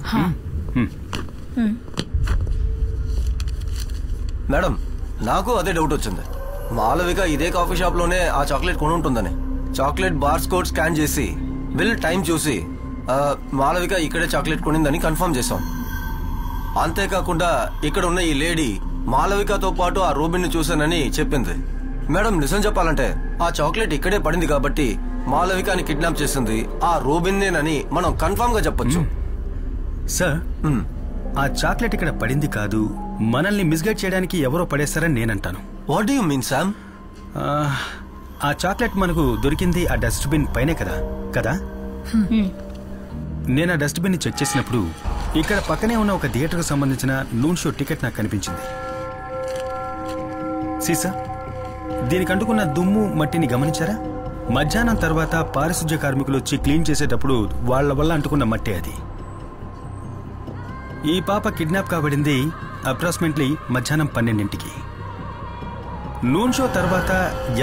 Speaker 1: మేడం, నాకు అదే డౌట్ వచ్చింది. మాలవిక ఇదే కాఫీ షాప్ లోనే ఆ చాక్లెట్ కొని ఉంటుందని. చాక్లెట్ బార్స్ కోడ్ స్కాన్ చేసి బిల్ టైం చూసి మాలవిక ఇక్కడే చాక్లెట్ కొనిందని కన్ఫర్మ్ చేశాం. అంతేకాకుండా ఇక్కడ ఉన్న ఈ లేడీ మాలవికతో పాటు ఆ రూబిన్ ని చూశానని చెప్పింది. మేడం, నిజం చెప్పాలంటే ఆ చాక్లెట్ ఇక్కడే పడింది కాబట్టి మాలవికని కిడ్నాప్ చేసింది ఆ రూబిన్ నేనని మనం కన్ఫర్మ్ గా చెప్పొచ్చు.
Speaker 12: సార్, ఆ చాక్లెట్ ఇక్కడ పడింది కాదు, మనల్ని మిస్గైడ్ చేయడానికి ఎవరో పడేస్తారని నేనంటాను.
Speaker 1: What do you mean Sam?
Speaker 12: ఆ చాక్లెట్ మనకు దొరికింది ఆ డస్ట్బిన్ పైనే కదా కదా నేను ఆ డస్ట్బిన్ ని చెక్ చేసినప్పుడు ఇక్కడ పక్కనే ఉన్న ఒక థియేటర్కు సంబంధించిన నూన్ షో టికెట్ నాకు కనిపించింది. సీసా, దీనికి అంటుకున్న దుమ్ము మట్టిని గమనించారా? మధ్యాహ్నం తర్వాత పారిశుధ్య కార్మికులు వచ్చి క్లీన్ చేసేటప్పుడు వాళ్ల వల్ల అంటుకున్న మట్టే అది. ఈ పాప కిడ్నాప్ కాబడింది అప్రాక్సిమేట్లీ మధ్యాహ్నం 12ంటికి. నూన్ షో తర్వాత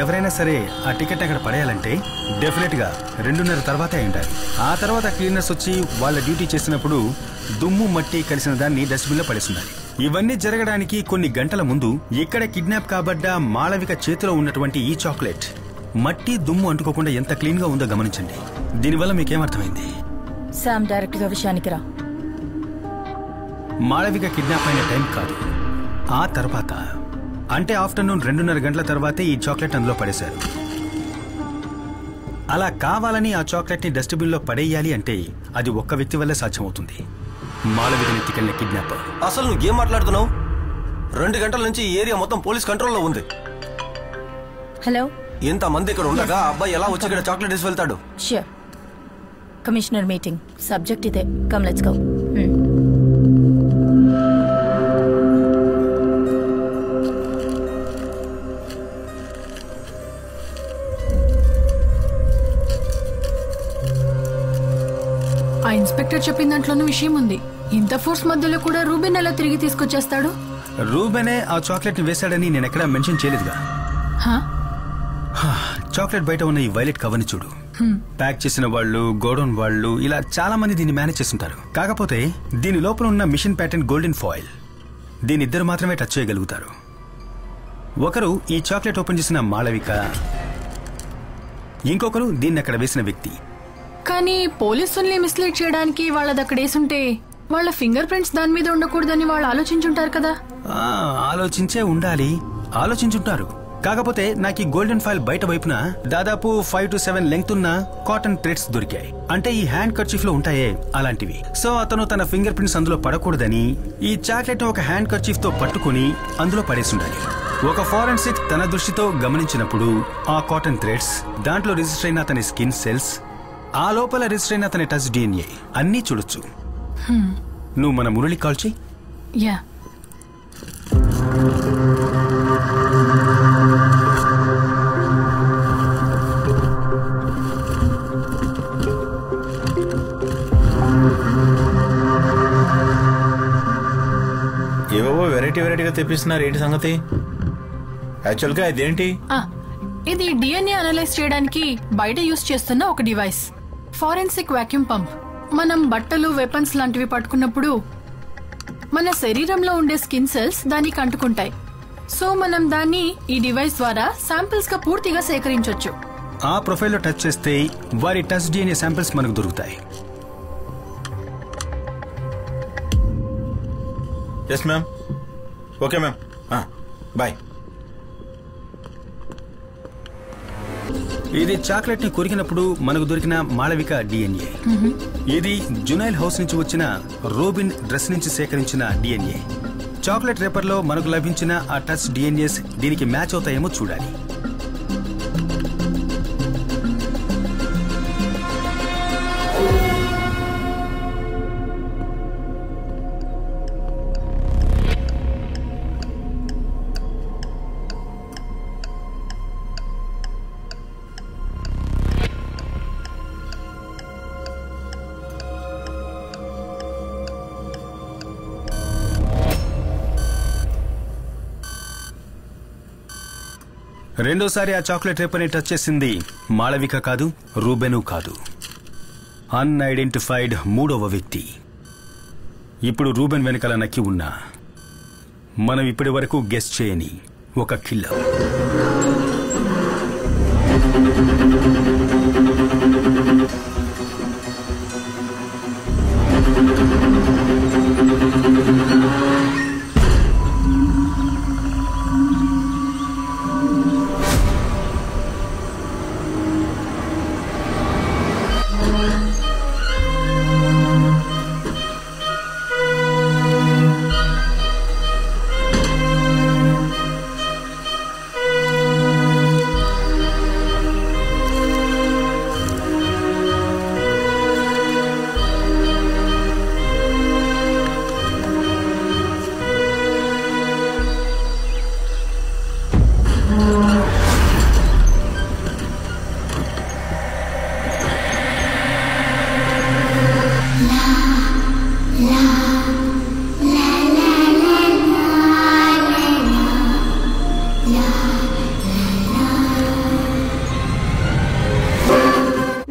Speaker 12: ఎవరైనా సరే ఆ టికెట్ అక్కడ పడేయాలంటే డెఫినెట్ గా 2:30 తర్వాతే అయింటారు. ఆ తర్వాత క్లీనర్స్ వచ్చి వాళ్ళ డ్యూటీ చేసినప్పుడు దుమ్ము మట్టి కలిసిన దాన్ని డస్ట్బిన్ లో పడేస్తున్నారు. ఇవన్నీ జరగడానికి కొన్ని గంటల ముందు ఇక్కడ కిడ్నాప్ కాబడ్డ మాళవిక చేతిలో ఉన్నటువంటి ఈ చాక్లెట్ మట్టి దుమ్ము అంటుకోకుండా ఎంత క్లీన్ గా ఉందో గమనించండి. దీనివల్ల మీకేమర్థమైంది?
Speaker 5: శామ్, డైరెక్ట్ గా విషయానికి రా.
Speaker 12: మాళవిక కిడ్నాప్ అయిన టైం కాదు, ఆ తర్వాత అంటే ఆఫ్టర్నూన్ 2:30 గంటల తర్వాతే ఈ చాక్లెట్ అందులో పడేశారు. అలా కావాలని ఆ చాక్లెట్ ని డస్ట్బిన్ లో పడేయాలి అంటే అది ఒక్క వ్యక్తి వల్లే సాధ్యమవుతుంది, మాళవికని ఎత్తుకెళ్లిన కిడ్నాపర్.
Speaker 1: అసలు నువ్వు ఏం మాట్లాడుతున్నావు? 2 గంటల నుంచి ఈ ఏరియా మొత్తం పోలీస్ కంట్రోల్లో ఉంది.
Speaker 5: హలో,
Speaker 1: ఇంతమంది ఇక్కడ ఉండగా అబ్బాయి ఎలా వచ్చి ఇక్కడ చాక్లెట్ వేసి వెళ్తాడు?
Speaker 5: ష్యూర్. కమిషనర్ మీటింగ్ సబ్జెక్ట్ ఇదే. Come let's go.
Speaker 15: ఆ ఇన్స్పెక్టర్ చెప్పిన దాంట్లోనూ విషయం ఉంది. ఇంత ఫోర్స్ మధ్యలో కూడా రూబెన్ ఎలా తిరిగి తీసుకొచ్చేస్తాడు?
Speaker 12: రూబెనే ఆ చాక్లెట్ ని వేశాడని నేను ఎక్కడా మెన్షన్ చేయలేదుగా. చాక్లెట్ బయట ఉన్న ఈ వైలెట్ కవర్ ని చూడు. ప్యాక్ చేసిన వాళ్ళు, గోడౌన్ వాళ్ళు, ఇలా చాలా మంది దీన్ని మేనేజ్ చేస్తుంటారు. కాకపోతే దీని లోపల ఉన్న మిషన్ ప్యాటర్న్ గోల్డెన్ ఫాయిల్, దీని ఇద్దరు మాత్రమే టచ్ చేయగలుగుతారు. ఒకరు ఈ చాక్లెట్ ఓపెన్ చేసిన మాళవిక, ఇంకొకరు దీన్ని అక్కడ వేసిన వ్యక్తి.
Speaker 15: కానీ పోలీసుల్ని మిస్లీడ్ చేయడానికి వాళ్ళది అక్కడ వేసుంటే వాళ్ళ ఫింగర్ ప్రింట్స్ దాని మీద ఉండకూడదని వాళ్ళు ఆలోచించుంటారు కదా.
Speaker 12: ఆలోచించే ఉండాలి, ఆలోచించుంటారు. కాకపోతే నాకు ఈ గోల్డెన్ ఫైల్ బయట వైపున దాదాపు 5 to 7 లెంగ్త్ ఉన్న కాటన్ థ్రెడ్స్ దొరికాయి. అంటే ఈ హ్యాండ్ కర్చీఫ్ లో ఉంటాయే అలాంటివి. సో అతను తన ఫింగర్ ప్రింట్స్ అందులో పడకూడదని ఈ చాక్లెట్ ఒక హ్యాండ్ కర్చీఫ్ తో పట్టుకుని అందులో పడేసుండాలి. ఒక ఫారెన్సిక్ తన దృష్టితో గమనించినప్పుడు ఆ కాటన్ థ్రెడ్స్, దాంట్లో రిజిస్టర్ అయిన అతని స్కిన్ సెల్స్, ఆ లోపల రిజిస్టర్ అయిన అతని టచ్ DNA అన్నీ చూడొచ్చు. నువ్వు మన మురళి కాల్ చెయ్యి.
Speaker 15: యా.
Speaker 6: ఏవో వెరైటీగా తెప్పిస్తున్నారు, ఏంటి సంగతి? యాక్చువల్ గా ఇదేంటి?
Speaker 15: ఇది DNA అనలైజ్ చేయడానికి బయట యూస్ చేస్తున్న ఒక డివైస్, ఫారెన్సిక్ వాక్యూమ్ పంప్. మనం బట్టలు, వెపన్స్ లాంటివి పట్టుకున్నప్పుడు మన శరీరంలో ఉండే స్కిన్ సెల్స్ దానికి అంటుకుంటాయి. సో మనం దాన్ని ఈ డివైస్ ద్వారా శాంపిల్స్ గా పూర్తిగా సేకరించొచ్చు.
Speaker 12: ఆ ప్రొఫైల్ లో టచ్ చేస్తే వారి టచ్ DNA శాంపిల్స్ మనకు దొరుకుతాయి.
Speaker 6: Yes ma'am. Okay ma'am, bye.
Speaker 12: ఇది చాక్లెట్ ని కొరికినప్పుడు మనకు దొరికిన మాళవిక DNA. ఇది జునైల్ హౌస్ నుంచి వచ్చిన రోబిన్ డ్రెస్ నుంచి సేకరించిన DNA. చాక్లెట్ రేపర్ లో మనకు లభించిన ఆ టచ్ DNAs దీనికి మ్యాచ్ అవుతాయేమో చూడాలి. రెండోసారి ఆ చాక్లెట్ రేపర్ని టచ్ చేసింది మాళవిక కాదు, రూబెను కాదు, అన్ఐడెంటిఫైడ్ మూడవ వ్యక్తి. ఇప్పుడు రూబెన్ వెనకాల నక్కి ఉన్నా మనం ఇప్పటి వరకు గెస్ చేయని ఒక కిల్లర్.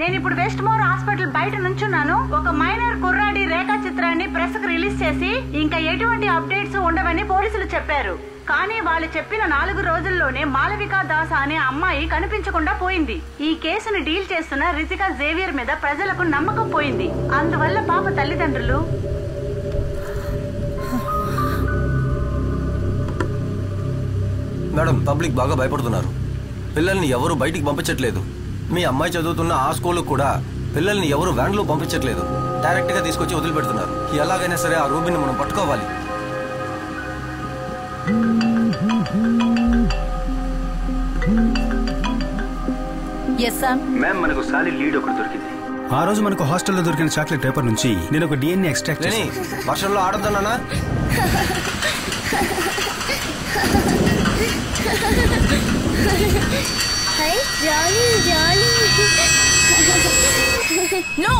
Speaker 14: నేను ఇప్పుడు వెస్ట్ మోర్ హాస్పిటల్ బయట నుంచున్నాను. ఒక మైనర్ కుర్రాడి రేఖా చిత్రాన్ని ప్రెస్ కు రిలీజ్ చేసి ఇంకా ఎటువంటి అప్డేట్స్ ఉండవని పోలీసులు చెప్పారు. కానీ వాళ్ళు చెప్పిన 4 రోజుల్లోనే మాలవికా దాస్ అనే అమ్మాయి కనిపించకుండా పోయింది. ఈ కేసును డీల్ చేస్తున్న రితికా జేవియర్ మీద ప్రజలకు నమ్మకం పోయింది. అందువల్ల పాప తల్లిదండ్రులు
Speaker 1: మేడం, పబ్లిక్ బాగా భయపడుతున్నారు. పిల్లల్ని ఎవరు బయటికి పంపించట్లేదు. మీ అమ్మాయి చదువుతున్న ఆ స్కూల్ కూడా పిల్లల్ని ఎవరు వ్యాన్లో పంపించట్లేదు. డైరెక్ట్ గా తీసుకొచ్చి వదిలిపెడుతున్నారు. ఎలాగైనా సరే ఆ రూబిని మనం పట్టుకోవాలి.
Speaker 12: మ్యామ్, మనకు సాలిడ్ లీడ్ ఒకటి దొరికింది. ఆ రోజు మనకు హాస్టల్లో దొరికిన చాక్లెట్ పేపర్ నుంచి నేను ఒక DNA ఎక్స్ట్రాక్ట్ చేసి
Speaker 1: వర్షంలో ఆడొద్దన్నా.
Speaker 5: నో,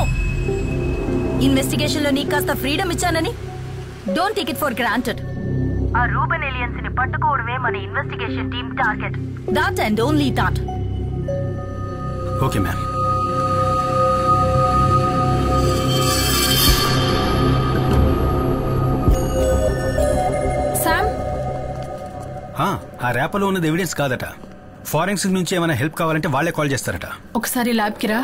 Speaker 5: ఇన్వెస్టిగేషన్ లో నీకు కాస్త ఫ్రీడమ్ ఇచ్చానని don't take it for granted.
Speaker 8: ఆ రూబెన్ ఏలియన్స్ ని పట్టుకోవడమే మన investigation team target.
Speaker 5: That and only that.
Speaker 12: Okay ma'am.
Speaker 15: Sam,
Speaker 12: ఆ ర్యాపలో ఉన్నది ఎవిడెన్స్ కాదట. ఫారెన్సిక్ నుంచి ఏమైనా హెల్ప్ కావాలంటే వాళ్ళే కాల్ చేస్తారట.
Speaker 15: ఒకసారి ల్యాబ్కి రా.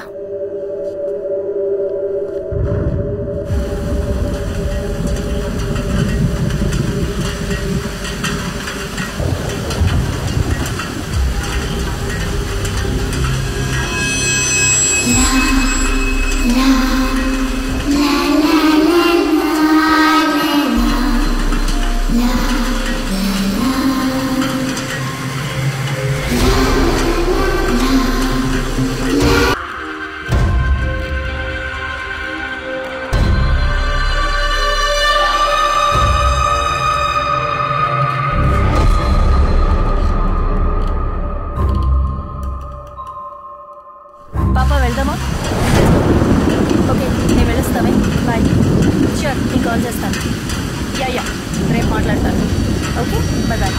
Speaker 5: పాపా వెళ్దామా? ఓకే, నేను వెళ్ళొస్తామే. బాయ్. షూర్, నీకు కాల్ చేస్తాను. యా, రేపు మాట్లాడతాను. Okay, bye bye.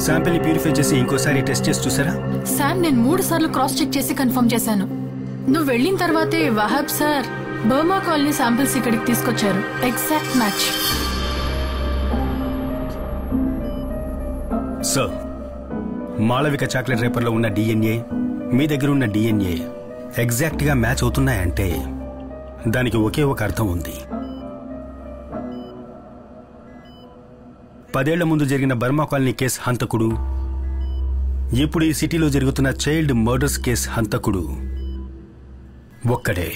Speaker 12: శాంపిల్ ని ప్యూరిఫై చేసి ఇంకోసారి టెస్ట్ చేసి చూసారా?
Speaker 15: శామ్, నేను 3 సార్లు క్రాస్ చెక్ చేసి కన్ఫర్మ్ చేశాను. నువ్వు వెళ్ళిన తర్వాతే Wahab sir Burma colony samples ఇక్కడికి తీసుకొచ్చారు. Exact match.
Speaker 12: Sir, Malavika chocolate రేపర్లో ఉన్న DNA మీ దగ్గర ఉన్న DNA ఎగ్జాక్ట్ గా మ్యాచ్ అవుతున్నాయంటే దానికి ఒకే ఒక అర్థం ఉంది. 10 ఏళ్ల ముందు జరిగిన బర్మా కాలనీ కేసు హంతకుడు, ఇప్పుడు ఈ సిటీలో జరుగుతున్న చైల్డ్ మర్డర్స్ కేసు హంతకుడు ఒక్కడే.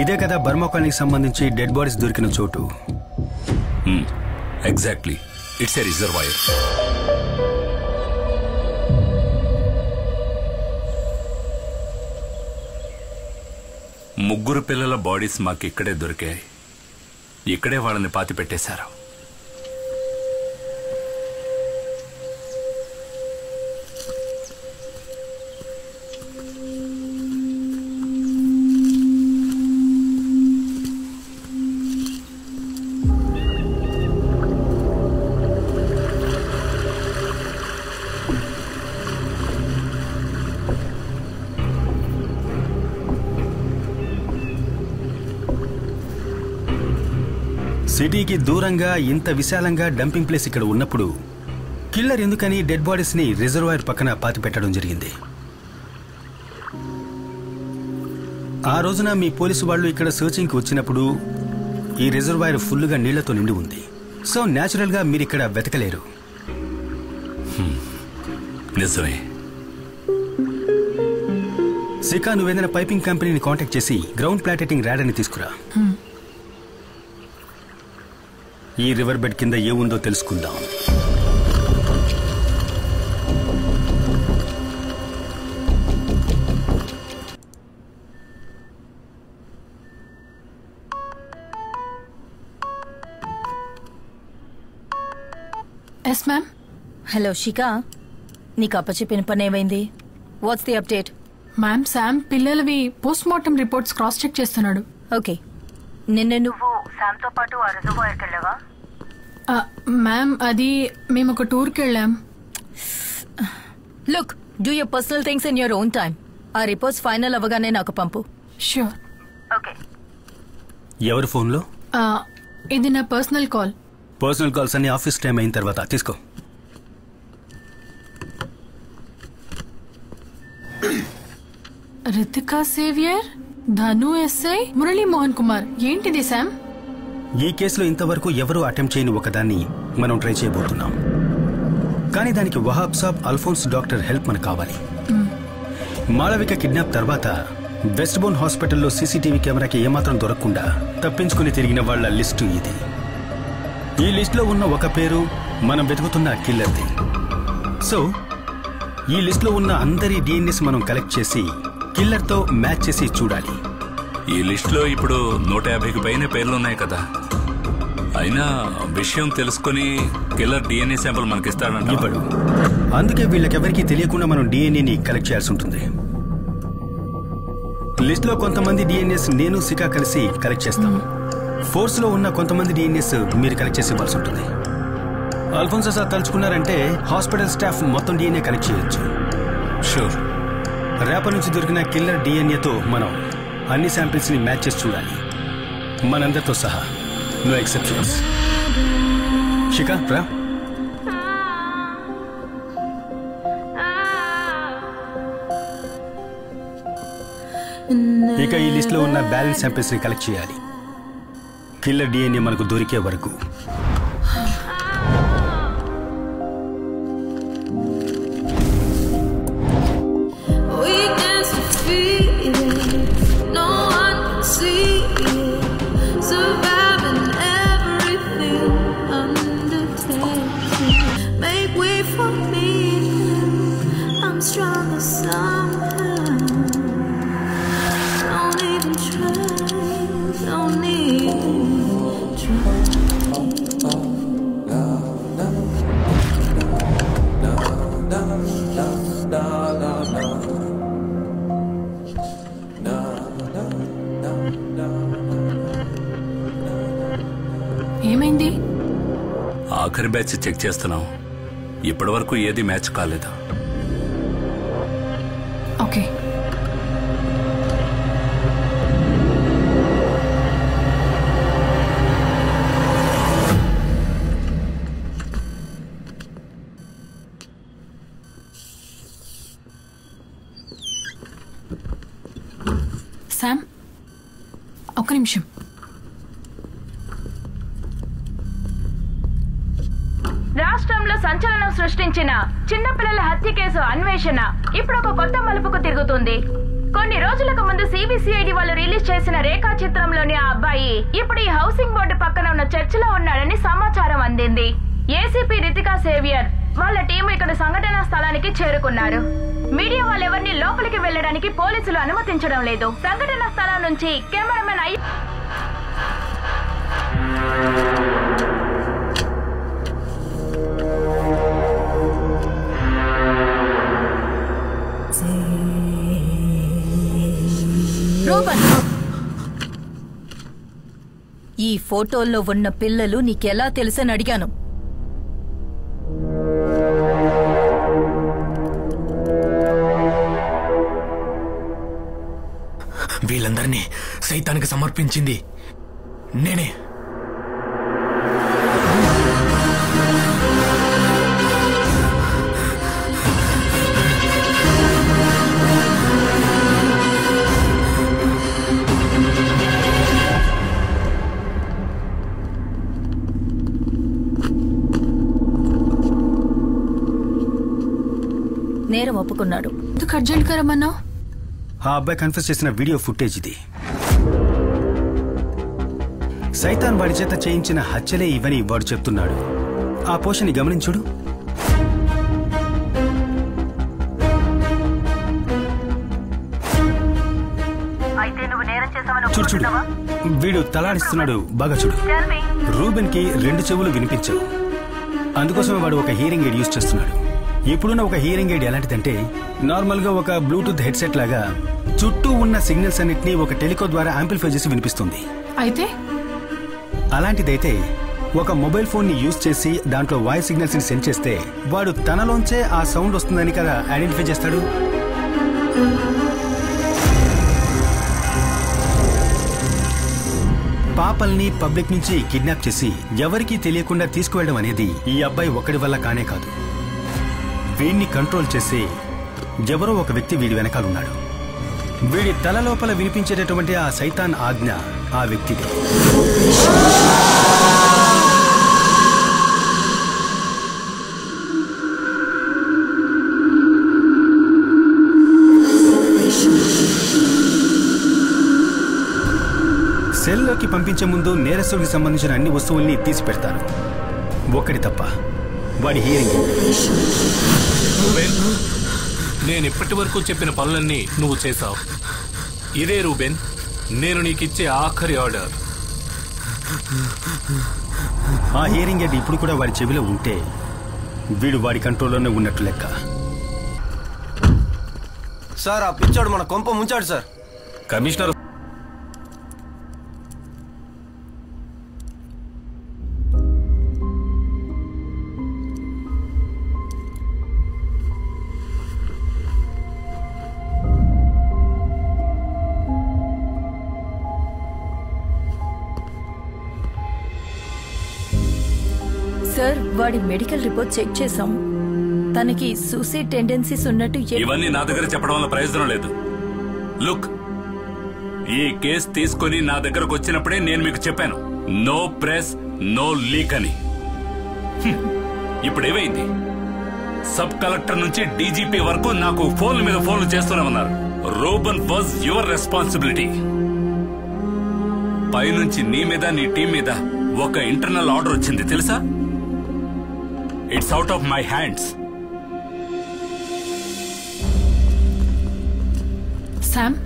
Speaker 12: ఇదే కదా బర్మా కాలనీకి సంబంధించి డెడ్ బాడీస్ దొరికిన చోటు.
Speaker 7: Exactly, it's a reservoir. ముగ్గురు పిల్లల బాడీస్ మాకు ఇక్కడే దొరికాయి. ఇక్కడే వాళ్ళని పాతి పెట్టేశారు.
Speaker 12: సిటీకి దూరంగా ఇంత విశాలంగా డంపింగ్ ప్లేస్ ఇక్కడ ఉన్నప్పుడు కిల్లర్ ఎందుకని డెడ్ బాడీస్ ని రిజర్వాయర్ పక్కన పాతి పెట్టడం జరిగింది? ఆ రోజున మీ పోలీసు వాళ్ళు ఇక్కడ సర్చింగ్ కి వచ్చినప్పుడు ఈ రిజర్వాయర్ ఫుల్గా నీళ్లతో నిండి ఉంది. సో న్యాచురల్ గా మీరు ఇక్కడ వెతకలేరు.
Speaker 7: నిజమే.
Speaker 12: సికా, నువ్వేదైనా పైపింగ్ కంపెనీని కాంటాక్ట్ చేసి గ్రౌండ్ ప్లాటెటింగ్ ర్యాడర్ ని తీసుకురా. ఈ రివర్ బెడ్ కింద ఏముందో తెలుసుకుందాం.
Speaker 15: Yes ma'am.
Speaker 5: హలో శిఖా, నీకు అప్పచెప్పిన పని ఏమైంది? What's the update?
Speaker 15: Ma'am, Sam పిల్లలవి post mortem reports cross check చేస్తున్నాడు.
Speaker 5: ఓకే, నిన్న నువ్వు శామ్తో పాటు ఆ రిజర్వాయర్కి వెళ్ళావా?
Speaker 15: మ్యామ్, అది మేము ఒక టూర్కి వెళ్ళాం.
Speaker 5: Look, do your personal things in your own time. ఆ రిపోర్ట్స్ ఫైనల్ అవ్వగానే నాకు పంపు.
Speaker 15: ష్యూర్.
Speaker 5: ఓకే.
Speaker 12: ఎవరి ఫోన్లో?
Speaker 15: ఇది నా పర్సనల్ కాల్.
Speaker 12: పర్సనల్ కాల్స్ అన్ని ఆఫీస్ టైం అయిన తర్వాత తీసుకో.
Speaker 15: రితికా సేవియర్, ధను ఎస్ఐ, మురళీ మోహన్ కుమార్. ఏంటిది శామ్?
Speaker 12: ఈ కేసులో ఇంతవరకు ఎవరూ అటెంప్ట్ చేయని ఒకదాన్ని మనం ట్రై చేయబోతున్నాం. కానీ దానికి వహాబ్ సాబ్, అల్ఫోన్స్ డాక్టర్ హెల్ప్ మనకు కావాలి. మాళవిక కిడ్నాప్ తర్వాత వెస్ట్ బోన్ హాస్పిటల్లో సీసీటీవీ కెమెరాకి ఏమాత్రం దొరకకుండా తప్పించుకుని తిరిగిన వాళ్ల లిస్టు ఇది. ఈ లిస్టులో ఉన్న ఒక పేరు మనం వెతుకుతున్న కిల్లర్ది. సో ఈ లిస్టులో ఉన్న అందరి డిఎన్ఎస్ మనం కలెక్ట్ చేసి కిల్లర్తో మ్యాచ్ చేసి చూడాలి.
Speaker 7: ఈ లిస్టులో ఇప్పుడు 150కి పైన పేర్లున్నాయి కదా. అయినా విషయం తెలుసుకుని కిల్లర్ డిఎన్ఏ శాంపుల్ మనకిస్తాడంట.
Speaker 12: ఇప్పుడు అందుకే వీళ్ళకెవరికి తెలియకుండా మనం డిఎన్ఏని కలెక్ట్ చేయాల్సి ఉంటుంది. లిస్ట్ లో కొంతమంది డిఎన్ఎస్ నేను శిఖా కలిసి కలెక్ట్ చేస్తాం. ఫోర్స్ లో ఉన్న కొంతమంది డిఎన్ఎస్ మీరు కలెక్ట్ చేసి ఇవ్వాల్సి ఉంటుంది. అల్ఫోన్సో సార్ తలుచుకున్నారంటే హాస్పిటల్ స్టాఫ్ మొత్తం డిఎన్ఏ కలెక్ట్ చేయొచ్చు. షూర్. రేపటి నుంచి దొరికిన కిల్లర్ డిఎన్ఏతో మనం అన్ని శాంపిల్స్ ని మ్యాచ్ చేసి చూడాలి, మనందరితో సహా. No exceptions. శిఖా రా. ఇక ఈ లిస్ట్ లో ఉన్న బ్యాలెన్స్ శాంపిల్స్ ని కలెక్ట్ చేయాలి, కిల్లర్ డిఎన్ఏ మనకు దొరికే వరకు.
Speaker 15: ఏమైంది?
Speaker 7: ఆఖరి బ్యాచ్ చెక్ చేస్తున్నాం. ఇప్పటి వరకు ఏది మ్యాచ్ కాలేదు.
Speaker 15: ఓకే. శామ్, ఒక్క నిమిషం.
Speaker 8: రాష్ట్రంలో సంచలనం సృష్టించిన చిన్నపిల్లల హత్య కేసు అన్వేషణ ఇప్పుడు ఒక కొత్త మలుపుకు తిరుగుతుంది. కొన్ని రోజులకు ముందు సిబిసిఐడి వాళ్ళు రిలీజ్ చేసిన రేఖా చిత్రంలోని ఆ అబ్బాయి ఇప్పుడు ఈ హౌసింగ్ బోర్డు పక్కన ఉన్న చర్చిలో ఉన్నాడని సమాచారం అందింది. ఏసీపీ రితికా సేవియర్ వాళ్ళ టీం ఇక్కడ సంఘటనా స్థలానికి చేరుకున్నారు. మీడియా వాళ్ళెవరిని లోపలికి వెళ్లడానికి పోలీసులు అనుమతించడం లేదు. సంఘటనా స్థలం నుంచి కెమెరామెన్
Speaker 5: ఈ ఫోటోల్లో ఉన్న పిల్లలు నీకెలా తెలుసని అడిగాను.
Speaker 4: వీళ్ళందరినీ సైతానికి సమర్పించింది నేనే.
Speaker 5: నేరం ఒప్పుకున్నాడు.
Speaker 15: ఎందుకు అర్జెంట్ గా రమ్మన్నావు?
Speaker 12: ఆ అబ్బాయి కన్ఫెస్ చేసిన వీడియో ఫుటేజ్ ఇది. సైతాన్ వాడి చేత చేయించిన హత్యలే ఇవని వాడు చెప్తున్నాడు. ఆ పోషని గమనించుడు. చూడు చూడు, వీడు తలాడిస్తున్నాడు. బాగా చూడు. రూబెన్ కి 2 చెవులు వినిపించవు. అందుకోసమే వాడు ఒక హీరింగ్ ఎయిడ్ యూజ్ చేస్తున్నాడు. ఇప్పుడున్న ఒక హీరింగ్ ఎయిడ్ ఎలాంటిదంటే నార్మల్ గా ఒక బ్లూటూత్ హెడ్సెట్ లాగా చుట్టూ ఉన్న సిగ్నల్స్ అన్నిటినీ ఒక టెలికో ద్వారా యాంప్లిఫై చేసి వినిపిస్తుంది.
Speaker 15: అయితే
Speaker 12: అలాంటిదైతే ఒక మొబైల్ ఫోన్ ని యూజ్ చేసి దాంట్లో వాయిస్ సిగ్నల్స్ ని సెండ్ చేస్తే వాడు తనలోంచే ఆ సౌండ్ వస్తుందని కదా ఐడెంటిఫై చేస్తాడు. పాపల్ని పబ్లిక్ నుంచి కిడ్నాప్ చేసి ఎవరికీ తెలియకుండా తీసుకువెళ్ళడం అనేది ఈ అబ్బాయి ఒక్కడి వల్ల కానే కాదు. వీడిని కంట్రోల్ చేసి ఎవరో ఒక వ్యక్తి వీడి వెనకాలన్నాడు. వీడి తల లోపల వినిపించేటటువంటి ఆ సైతాన్ ఆజ్ఞ ఆ వ్యక్తిది. సెల్లోకి పంపించే ముందు నేరస్తుడికి సంబంధించిన అన్ని వస్తువుల్ని తీసి పెడతారు, ఒక్కడి తప్ప, వాడి హియరింగ్.
Speaker 16: నేను ఇప్పటి వరకు చెప్పిన పనులన్నీ నువ్వు చేశావు. ఇదే రూబెన్, నేను నీకిచ్చే ఆఖరి ఆర్డర్.
Speaker 12: ఆ హియరింగ్ ఎయిడ్ ఇప్పుడు కూడా వాడి చెవిలో ఉంటే వీడు వాడి కంట్రోల్లోనే ఉన్నట్టు లెక్క.
Speaker 1: సార్, ఆ పిచ్చాడు మన కొంప ముంచాడు సార్.
Speaker 10: కమిషనర్
Speaker 5: సార్, వాడి మెడికల్ రిపోర్ట్ చెక్ చేశాం. తనకి సూసైడ్ టెండెన్సీస్ ఉన్నట్టు
Speaker 7: ఇవన్నీ నా దగ్గర చెప్పడం వల్ల ప్రయోజనం లేదు. లుక్, ఈ కేసు తీసుకుని నా దగ్గరకు వచ్చినప్పుడే నేను మీకు చెప్పాను, నో ప్రెస్ నో లీక్ అని. ఇప్పుడు ఏమైంది? సబ్ కలెక్టర్ నుంచి డీజీపీ వరకు నాకు ఫోన్ల మీద ఫోన్లు చేస్తూనే ఉన్నారు. Reuben was your responsibility. పైనుంచి నీ మీద నీ టీం మీద ఒక ఇంటర్నల్ ఆర్డర్ వచ్చింది తెలుసా? It's out of my hands.
Speaker 15: Sam,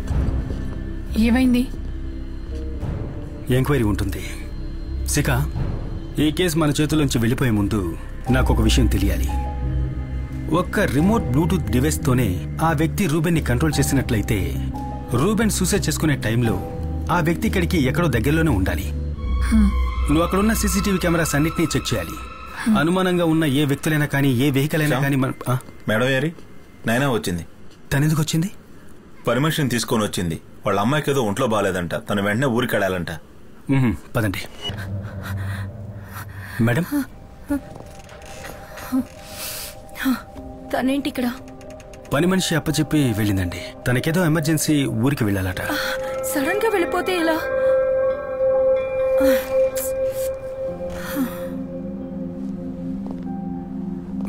Speaker 15: ఏమైంది?
Speaker 12: ఎంక్వైరీ ఉంటుంది. సిక, ఈ కేసు మన చేతుల్లోంచి వెళ్ళిపోయే ముందు నాకు ఒక విషయం తెలియాలి. ఒక్క రిమోట్ బ్లూటూత్ డివైస్ తోనే ఆ వ్యక్తి రూబెన్ ని కంట్రోల్ చేసినట్లయితే రూబెన్ సూసైడ్ చేసుకునే టైంలో ఆ వ్యక్తి ఇక్కడికి ఎక్కడో దగ్గరలోనే ఉండాలి. నువ్వు అక్కడున్న సీసీటీవీ కెమెరాస్ అన్నిటినీ చెక్ చేయాలి. అనుమానంగా ఉన్న ఏ వ్యక్తులైనా కానీ ఏ వెహికల్ అయినా కానీ
Speaker 6: మేడం గారి నైనా వచ్చింది.
Speaker 12: తనెందుకు వచ్చింది?
Speaker 6: పర్మిషన్ తీసుకొని వచ్చింది. వాళ్ళ అమ్మాయికి ఏదో ఒంట్లో బాగాలేదంట, తను వెంటనే ఊరికి వెళ్ళాలంట.
Speaker 12: పదండి మేడం.
Speaker 5: తనేంటి ఇక్కడ?
Speaker 12: పని మనిషి అప్పచెప్పి వెళ్ళిందండి. తనకేదో ఎమర్జెన్సీ ఊరికి వెళ్ళాలట.
Speaker 5: సడన్ గా వెళ్ళిపోతే ఎలా?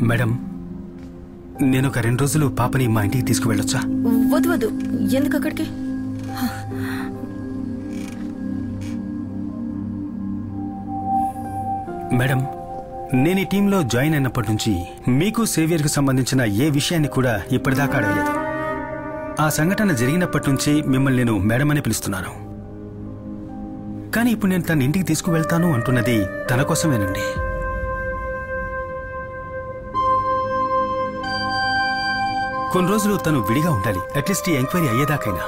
Speaker 12: మేడం, నేను ఒక 2 రోజులు పాపని మా ఇంటికి తీసుకువెళ్ళొచ్చా?
Speaker 5: వద్దు వద్దు, ఎందుకు అక్కడికి?
Speaker 12: మేడం, నేను ఈ టీంలో జాయిన్ అయినప్పటి నుంచి మీకు సేవియర్కి సంబంధించిన ఏ విషయాన్ని కూడా ఇప్పటిదాకా అడగలేదు. ఆ సంఘటన జరిగినప్పటి నుంచి మిమ్మల్ని నేను మేడం అని పిలుస్తున్నాను. కానీ ఇప్పుడు నేను తన ఇంటికి తీసుకువెళ్తాను అంటున్నది తన కోసమేనండి. కొన్ని రోజులు తను విడిగా ఉండాలి. అట్లీస్ట్ ఈ ఎంక్వైరీ అయ్యేదాకైనా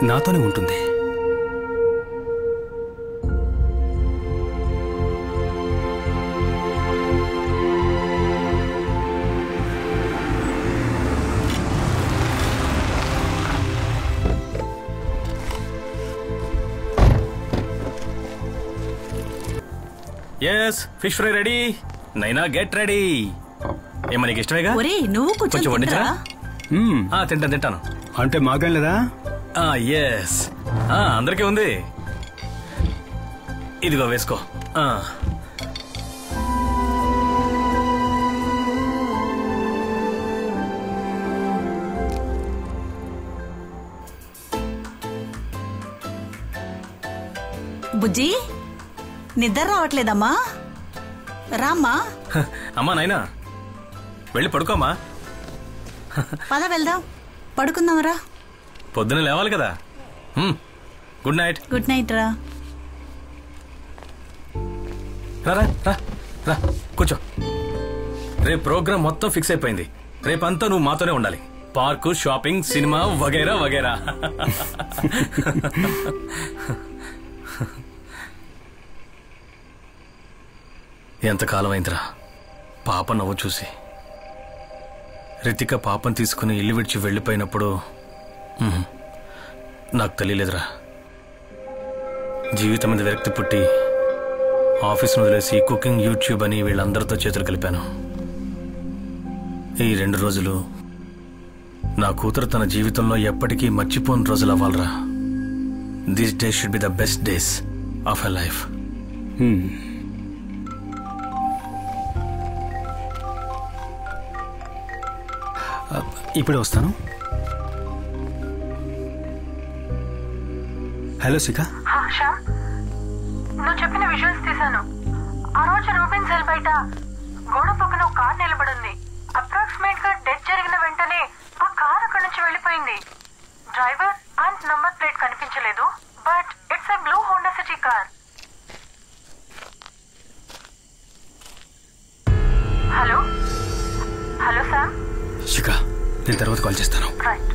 Speaker 12: నాతోనే ఉంటుంది.
Speaker 10: Yes, fish fry ready. Naina get ready. ఏమన్నా నీకు ఇష్టమేగా?
Speaker 14: నువ్వు కొంచెం
Speaker 10: వండించరా? తింటాను.
Speaker 12: అంటే మాకేం లేదా?
Speaker 10: ఎస్, అందరికీ ఉంది. ఇదిగో వేసుకో.
Speaker 14: బుజ్జి నిద్ర రావట్లేదమ్మా? రామ్మా.
Speaker 10: అమ్మా నాయనా వెళ్ళి పడుకోమ్మా.
Speaker 14: పద వెళ్దాం, పడుకుందాంరా.
Speaker 10: పొద్దున లేవాలి కదా. Good night.
Speaker 14: గుడ్ నైట్ రా.
Speaker 10: రా రా రా కూర్చో. రేపు ప్రోగ్రామ్ మొత్తం ఫిక్స్ అయిపోయింది. రేపంతా నువ్వు మాతోనే ఉండాలి. పార్కు, షాపింగ్, సినిమా వగైరా వగైరా. ఎంతకాలం అయిందిరా పాప నవ్వు చూసి. రితిక పాపను తీసుకుని ఇల్లు విడిచి వెళ్ళిపోయినప్పుడు నాకు తెలియలేదురా. జీవితం మీద విరక్తి పుట్టి ఆఫీస్ను వదిలేసి కుకింగ్, యూట్యూబ్ అని వీళ్ళందరితో చేతులు కలిపాను. ఈ 2 రోజులు నా కూతురు తన జీవితంలో ఎప్పటికీ మర్చిపోని రోజులు అవ్వాలరా. This day should be the best days of her life.
Speaker 12: ఇప్పుడే వస్తాను. హలో శిఖ.
Speaker 14: నువ్వు చెప్పిన విజువల్స్ తీశాను. ఆ రోజు రూబెన్ సెల్ బయట గోడ పక్కన ఒక కార్ నిలబడింది. అప్రాక్సిమేట్ గా డెత్ జరిగిన వెంటనే ఆ కార్ అక్కడి నుంచి వెళ్ళిపోయింది. డ్రైవర్ అండ్ నంబర్ ప్లేట్ కనిపించలేదు, but it's a blue Honda City car. Hello hello Sam.
Speaker 12: Shikha, నేను తర్వాత కాల్ చేస్తాను.
Speaker 14: రైట్.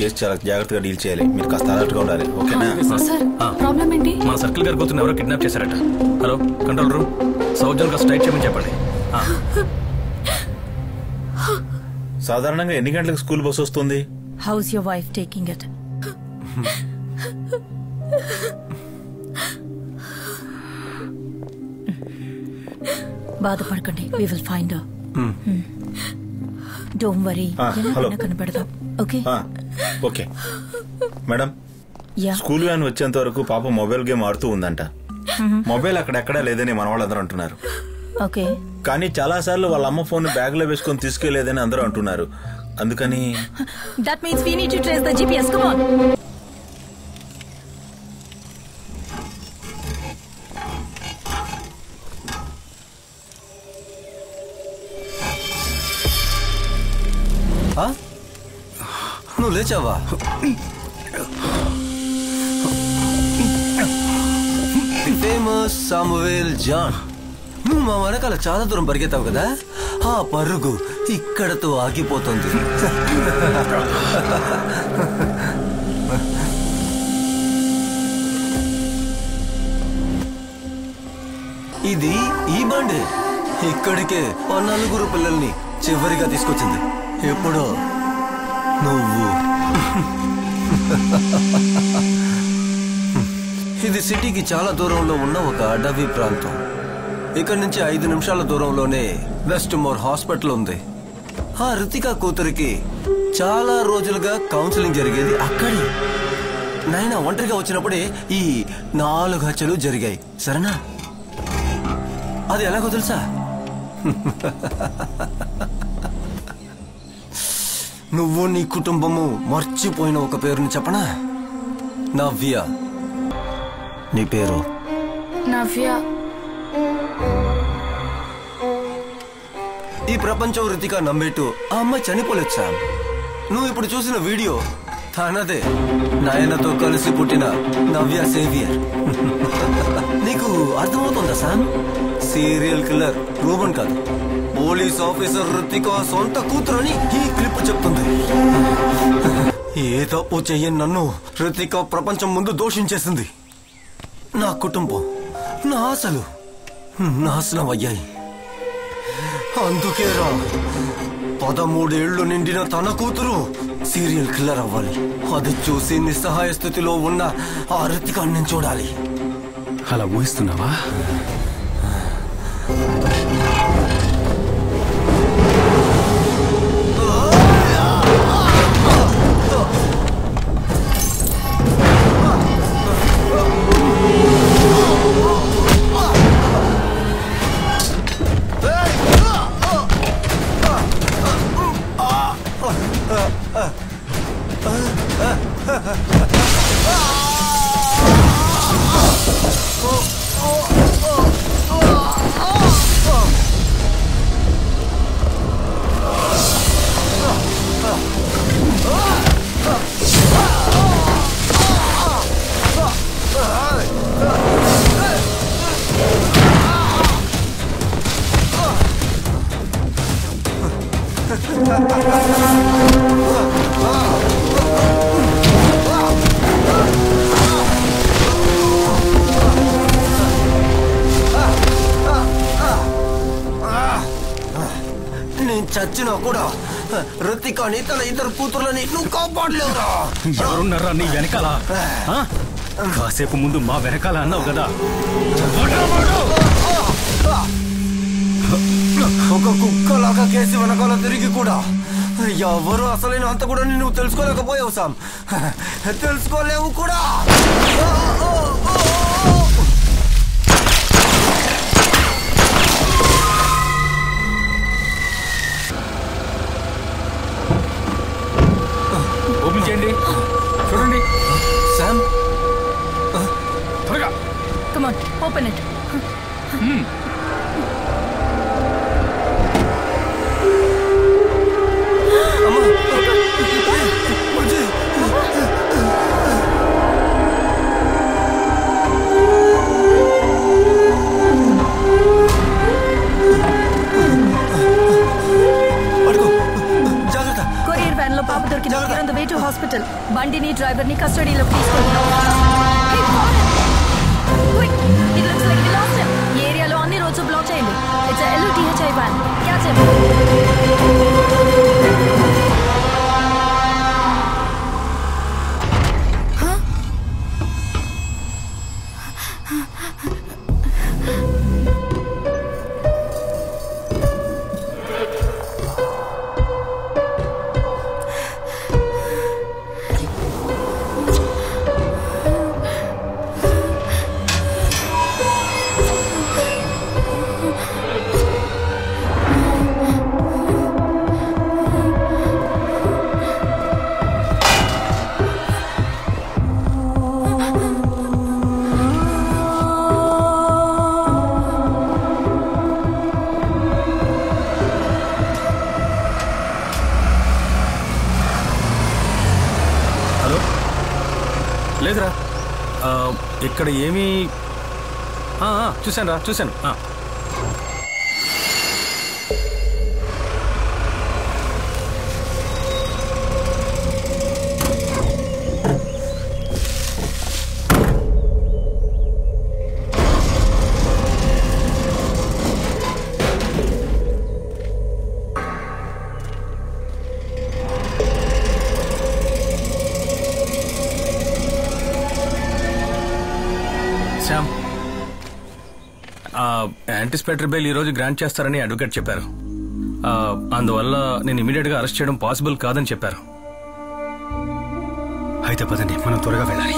Speaker 6: కేసు చాలా జాగ్రత్తగా డీల్ చేయాలి. మీరు కాస్త అలర్ట్గా ఉండాలి. ఓకేనా?
Speaker 15: ప్రాబ్లం ఏంటి?
Speaker 10: మన సర్కిల్ గారి కూతురు ఎవరో కిడ్నాప్ చేశారట. హలో కంట్రోల్ రూమ్, సౌజన్ కాస్త టైట్ చేయమని చెప్పండి.
Speaker 6: సాధారణంగా ఎన్ని గంటలకు స్కూల్ బస్ వస్తుంది?
Speaker 5: How's your wife taking it? బాధపడకండి, we will find her. Don't worry, ఎలా కనబడదాం. Okay
Speaker 6: okay madam. School van వచ్చేంత వరకు పాప మొబైల్ గేమ్ ఆడుతూ ఉందంట. మొబైల్ అక్కడెక్కడా లేదని మన వాళ్ళందరూ అంటున్నారు.
Speaker 5: ఓకే,
Speaker 6: కానీ చాలా సార్లు వాళ్ళ అమ్మ ఫోన్ బ్యాగ్ లో వేసుకొని తీసుకెళ్లేదని అందరూ అంటున్నారు. అందుకని
Speaker 5: that means we need to trace the GPS. Come on.
Speaker 1: నువ్వు లేచావా? Famous Samuel John. నువ్వు మా వెనకాల చాలా దూరం పరిగెత్తావు కదా, ఆ పరుగు ఇక్కడతో ఆగిపోతుంది. ఇది ఈ బండి ఇక్కడికే 4 పిల్లల్ని చివరిగా తీసుకొచ్చింది. ఎప్పుడో నువ్వు. ఇది సిటీకి చాలా దూరంలో ఉన్న ఒక అడవి ప్రాంతం. ఇక్కడ నుంచి 5 నిమిషాల దూరంలోనే వెస్ట్ మోర్ హాస్పిటల్ ఉంది. ఆ రితిక కూతురికి చాలా రోజులుగా కౌన్సిలింగ్ జరిగేది అక్కడే. నాయన ఒంటరిగా వచ్చినప్పుడే ఈ 4 హత్యలు జరిగాయి. సరేనా? అది ఎలాగో తెలుసా? నువ్వు నీ కుటుంబము మర్చిపోయిన ఒక పేరుని చెప్పనా? నవ్య. నీ పేరు
Speaker 3: నవ్య.
Speaker 1: ఈ ప్రపంచం రితిక నమ్మేట్టు ఆ అమ్మాయి చనిపోలేదు సామ్. నువ్వు ఇప్పుడు చూసిన వీడియో తనదే. నాయనతో కలిసి పుట్టిన నవ్య సేవియర్. నీకు అర్థమవుతుందా సామ్? సీరియల్ కిల్లర్ రూబన్ కాదు, పోలీస్ ఆఫీసర్ రితిక సొంత కూతురని ఈ క్లిప్ చెప్తుంది. ఏ తప్పు చెయ్యని నన్ను రితిక ప్రపంచం ముందు దోషించేసింది. నా కుటుంబం, నా ఆశలు నాశనం అయ్యాయి. అందుకే రా 13 ఏళ్లు నిండిన తన కూతురు సీరియల్ కిల్లర్ అవ్వాలి. అది చూసి నిస్సహాయ స్థితిలో ఉన్న ఆ రితికాన్ని చూడాలి.
Speaker 12: అలా ఊహిస్తున్నావా?
Speaker 1: నేను చచ్చినా కూడా రుతికాని తన ఇద్దరు కూతుర్లని నువ్వు కాపాడలేవురా.
Speaker 12: ఎవరున్నారా నీ వెనకాల? కాసేపు ముందు మా వెనకాల అన్నావు కదా.
Speaker 1: ఒక కుక్కలాగా కేసి వెనకాల తిరిగి కూడా ఎవరు అసలైన అంత కూడా నువ్వు తెలుసుకోలేకపోయావు సామ్. తెలుసుకోలేవు కూడా.
Speaker 10: ఓపెన్ చేయండి, చూడండి.
Speaker 1: సామ్
Speaker 10: త్వరగా.
Speaker 5: Come on, open it. Courier van లో పాప దొరికింది. On the way to hospital. బండిని డ్రైవర్ ని కస్టడీలోకి తీసుకెళ్తున్నాం. It looks like we lost him. ఈ ఏరియాలో అన్ని రోడ్స్ బ్లాక్ చేయండి. It's a LOTHI van. Catch him.
Speaker 10: లేదురా, ఇక్కడ ఏమీ చూశాను. యాంటిసిపేటరీ బెయిల్ ఈ రోజు గ్రాంట్ చేస్తారని అడ్వకేట్ చెప్పారు. అందువల్ల నేను ఇమీడియట్ గా అరెస్ట్ చేయడం పాసిబుల్ కాదని చెప్పారు.
Speaker 12: అయితే పదండి, మనం త్వరగా వెళ్ళాలి.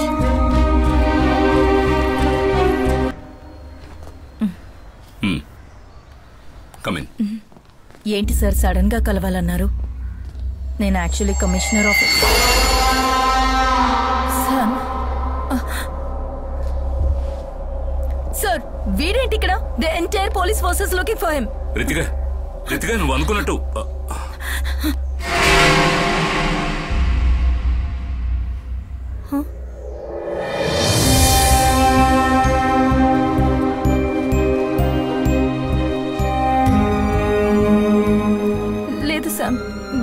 Speaker 5: ఏంటి సార్ సడన్ గా కలవాలన్నారు? నేను యాక్చువల్లీ కమిషనర్ ఆఫ్ సార్. వీడేంటి ఇక్కడ? The entire police forces looking for him.
Speaker 7: Ritika నువ్వు అనుకున్నట్టు
Speaker 5: లేదు sir.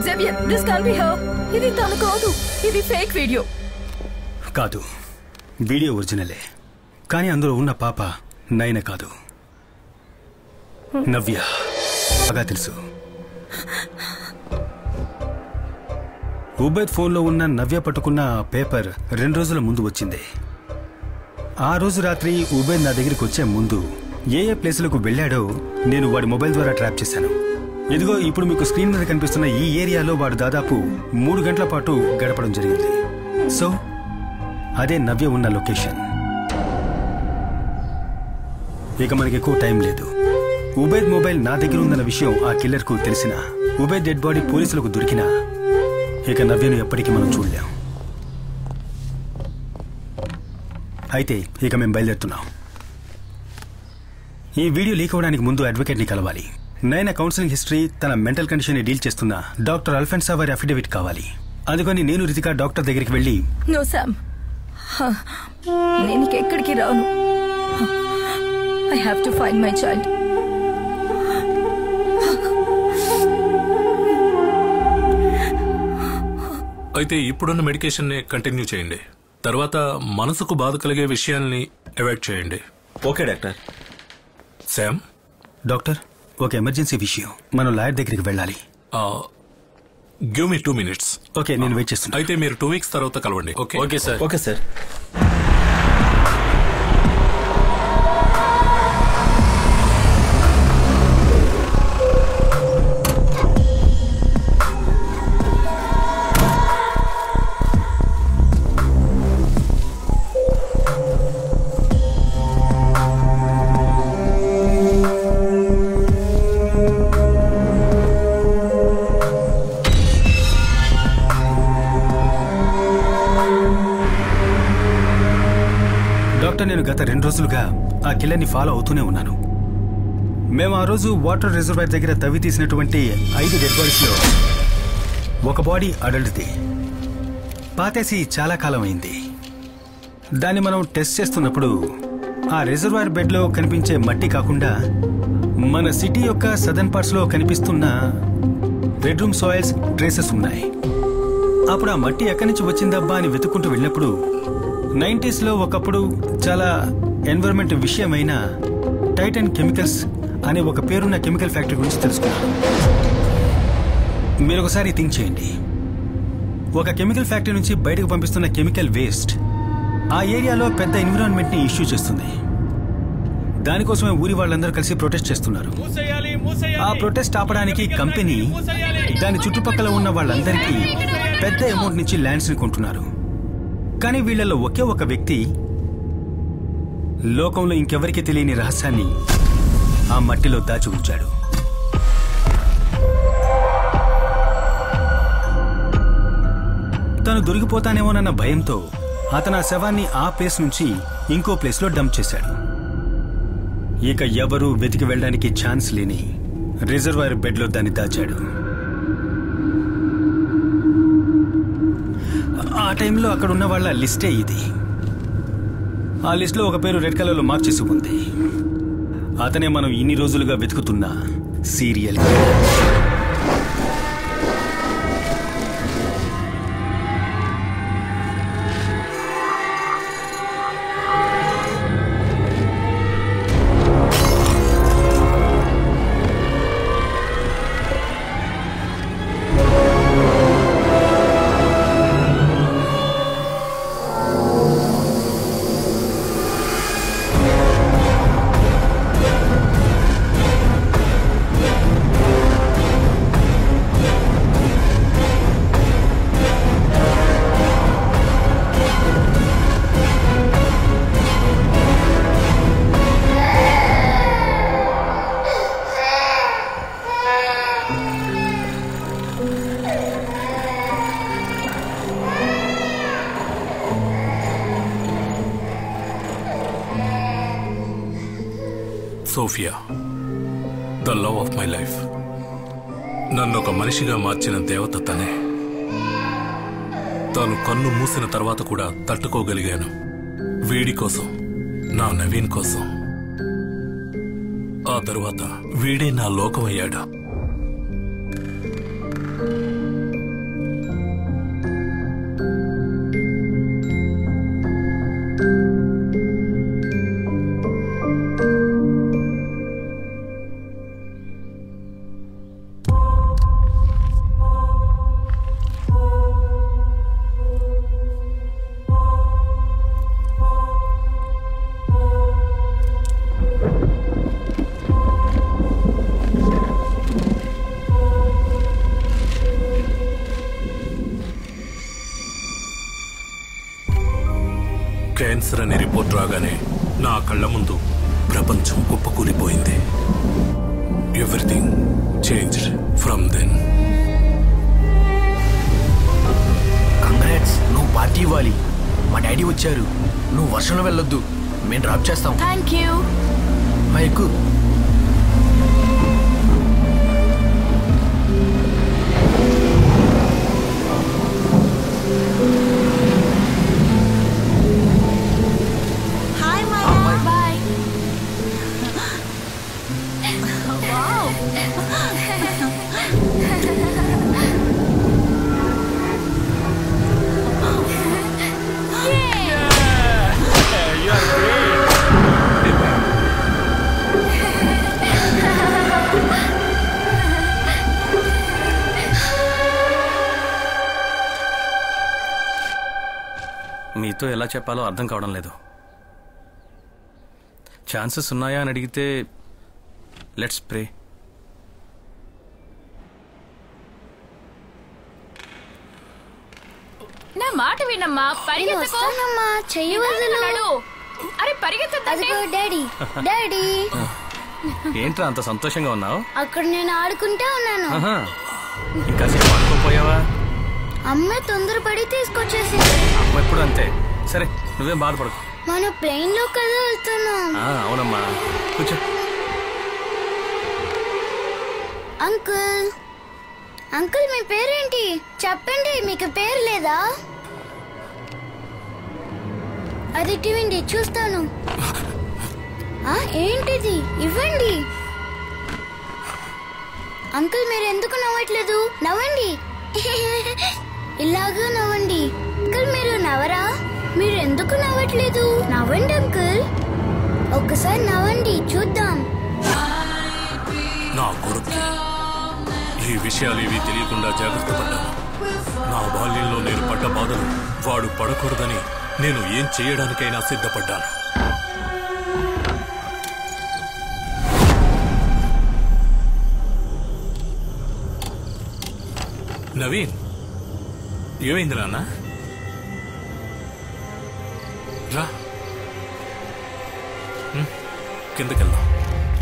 Speaker 5: Xavier, this can't be her. ఇది తను కాదు, ఇది ఫేక్ వీడియో.
Speaker 12: కాదు, వీడియో ఒరిజినలే. కానీ అందులో ఉన్న పాప నయన కాదు, నవ్య. బాగా తెలుసు. ఉబైద్ ఫోన్లో ఉన్న నవ్య పట్టుకున్న పేపర్ 2 రోజుల ముందు వచ్చింది. ఆ రోజు రాత్రి ఉబైద్ నా దగ్గరికి వచ్చే ముందు ఏ ప్లేసులకు వెళ్ళాడో నేను వాడి మొబైల్ ద్వారా ట్రాప్ చేశాను. ఇదిగో ఇప్పుడు మీకు స్క్రీన్ మీద కనిపిస్తున్న ఈ ఏరియాలో వాడు దాదాపు 3 గంటల పాటు గడపడం జరిగింది. సో అదే నవ్య ఉన్న లొకేషన్. ఇక మనకి ఎక్కువ టైం లేదు. ఉబైద్ మొబైల్ నా దగ్గర ఉందన్న విషయం ఆ కిల్లర్ కు తెలిసిన ఉబైద్ డెడ్ బాడీ పోలీసులకు దొరికినా ఇక నవ్యను ఎప్పటికీ మనం చూడలేం. అయితే ఇక మేము బయలుదేరుతున్నాం. ఈ వీడియో లీక్ అవడానికి ముందు అడ్వకేట్ ని కలవాలి. నైనా కౌన్సిలింగ్ హిస్టరీ, తన మెంటల్ కండిషన్ ని డీల్ చేస్తున్న డాక్టర్ అల్ఫెన్సా వారి అఫిడవిట్ కావాలి. అందుకని నేను రితికా డాక్టర్ దగ్గరికి వెళ్ళి
Speaker 5: నో సామ్, నేను ఎక్కడికి రాను. I have to find my child.
Speaker 16: అయితే ఇప్పుడున్న మెడికేషన్ ని కంటిన్యూ చేయండి. తర్వాత మనసుకు బాధ కలిగే విషయాల్ని అవాయిడ్ చేయండి.
Speaker 6: Okay doctor.
Speaker 16: శామ్.
Speaker 12: డాక్టర్, ఒక ఎమర్జెన్సీ విషయం, మనం లాయర్ దగ్గరికి వెళ్ళాలి.
Speaker 16: Give me 2 minutes.
Speaker 12: ఓకే, నేను వెయిట్ చేస్తాను.
Speaker 16: అయితే మీరు 2 weeks తర్వాత కలవండి. Okay
Speaker 10: okay sir.
Speaker 6: Okay sir.
Speaker 12: నేను గత 2 రోజులుగా ఆ కిల్లర్ని ఫాలో అవుతూనే ఉన్నాను. మేము ఆ రోజు వాటర్ రిజర్వాయర్ దగ్గర తవ్వి తీసినటువంటి 5 డెడ్ బాడీస్ లో ఒక బాడీ అడల్ట్ది. పాతేసి చాలా కాలం అయింది. దాన్ని మనం టెస్ట్ చేస్తున్నప్పుడు ఆ రిజర్వాయర్ బెడ్ లో కనిపించే మట్టి కాకుండా మన సిటీ యొక్క సదర్న్ పార్ట్స్ లో కనిపిస్తున్న రెడ్ రూమ్ సాయిల్స్ ట్రేసెస్ ఉన్నాయి. అప్పుడు ఆ మట్టి ఎక్కడి నుంచి వచ్చిందబ్బా అని వెతుక్కుంటూ వెళ్ళినప్పుడు 90s లో ఒకప్పుడు చాలా ఎన్విరాన్మెంట్ విషయమైన టైటన్ కెమికల్స్ అనే ఒక పేరున్న కెమికల్ ఫ్యాక్టరీ గురించి తెలుసుకున్నాను. మీరు ఒకసారి థింక్ చేయండి. ఒక కెమికల్ ఫ్యాక్టరీ నుంచి బయటకు పంపిస్తున్న కెమికల్ వేస్ట్ ఆ ఏరియాలో పెద్ద ఎన్విరాన్మెంట్ ని ఇష్యూ చేస్తుంది. దానికోసమే ఊరి వాళ్ళందరూ కలిసి ప్రొటెస్ట్ చేస్తున్నారు. ఆ ప్రొటెస్ట్ ఆపడానికి కంపెనీ దాని చుట్టుపక్కల ఉన్న వాళ్ళందరికీ పెద్ద అమౌంట్ నుంచి ల్యాండ్స్ ని కొంటున్నారు. కానీ వీళ్లలో ఒకే ఒక వ్యక్తి లోకంలో ఇంకెవరికి తెలియని రహస్యాన్ని ఆ మట్టిలో దాచి ఉంచాడు. తను దొరికిపోతానేమోనన్న భయంతో అతను ఆ శవాన్ని ఆ ప్లేస్ నుంచి ఇంకో ప్లేస్ లో డంప్ చేశాడు. ఇక ఎవరూ వెతికి వెళ్ళడానికి ఛాన్స్ లేని రిజర్వాయర్ బెడ్ లో దాన్ని దాచాడు. ఆ టైంలో అక్కడ ఉన్న వాళ్ళ లిస్టే ఇది. ఆ లిస్ట్ లో ఒక పేరు రెడ్ కలర్ లో మార్క్ చేసి ఉంది. అతనే మనం ఇన్ని రోజులుగా వెతుకుతున్న serial killer.
Speaker 16: Sophia, the love of my life. నన్ను ఒక మనిషిగా మార్చిన దేవత తనే. తాను కన్ను మూసిన తర్వాత కూడా తట్టుకోగలిగాను. వీడి కోసం, నా నవీన్ కోసం. ఆ తరువాత వీడే నా లోకం అయ్యాడు. క్యాన్సర్ అనే రిపోర్ట్ రాగానే నా కళ్ళ ముందు ప్రపంచం కుప్పకూలిపోయింది. Everything changed from then.
Speaker 4: Congrats, నువ్వు పార్టీ ఇవ్వాలి. మా డాడీ వచ్చారు. నువ్వు వర్షంలో వెళ్ళొద్దు, మేము డ్రాప్ చేస్తాం.
Speaker 3: Thank you.
Speaker 4: ఎక్కు.
Speaker 10: నీతో ఎలా చెప్పాలో అర్థం కావడం లేదు. ఛాన్సెస్ ఉన్నాయా అని అడిగితే లెట్స్ ప్రే.
Speaker 3: నా మాట వినమ్మా,
Speaker 2: వస్తానమ్మా, చెయ్యి వదలు.
Speaker 3: అరే పరిగెత్తు
Speaker 2: డాడీ. డాడీ
Speaker 10: ఏంట్రా అంత సంతోషంగా ఉన్నావు?
Speaker 2: అక్కడ నేను ఆడుకుంటా ఉన్నాను.
Speaker 10: ఇంకా సేపు ఆడుకోపోయావా?
Speaker 2: అమ్మ తొందరపడి తీసుకొచ్చేసింది.
Speaker 10: అమ్మ ఎప్పుడు అంతే. సరే నువ్వేం బాధపడకు.
Speaker 2: మన ప్లేన్ లో కదా వెళ్తున్నాం.
Speaker 10: అవునమ్మా, కూర్చో.
Speaker 2: అంకుల్, అంకుల్ మీ పేరేంటి చెప్పండి. మీకు పేరు లేదా? అది ఇవ్వండి చూస్తాను. ఏంటిది? ఇవ్వండి. అంకుల్ మీరు ఎందుకు నవ్వట్లేదు? నవ్వండి. ఇలాగా నవ్వండి. అంకుల్ మీరు నవ్వరా? మీరు ఎందుకు నవ్వట్లేదు? నవ్వండి అంకుల్, ఒక్కసారి నవ్వండి చూద్దాం.
Speaker 16: నా కొడుకు ఈ విషయాలు ఇవి తెలియకుండా జాగ్రత్త పడ్డాను. నా బాల్యంలో నేను పడ్డ బాధలు వాడు పడకూడదని నేను ఏం చేయడానికైనా సిద్ధపడ్డాను. నవీన్, ఏమైంది నాన్న? రా కిందకెళ్దాం.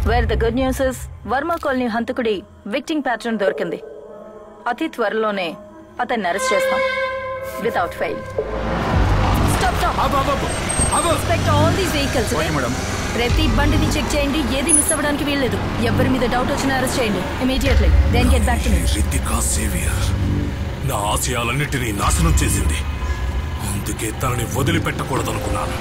Speaker 5: Where the good news is Varma colony హంతకుడి విక్టింగ్ ప్యాటర్న్ దొరికింది. అతి త్వరలోనే అతన్ని అరెస్ట్ చేస్తాం without fail. Inspect all these vehicles. ప్రతి బండిని చెక్ చేయండి, ఏది మిస్ అవ్వడానికి వీల్లేదు. ఎవరి మీద డౌట్ వచ్చినా అరెస్ట్ చేయండి immediately. Then get back to me.
Speaker 16: Ritika Xavier నా ఆశయాలన్నిటినీ నాశనం చేసింది. అందుకే తనని వదిలిపెట్టకూడదనుకున్నాను.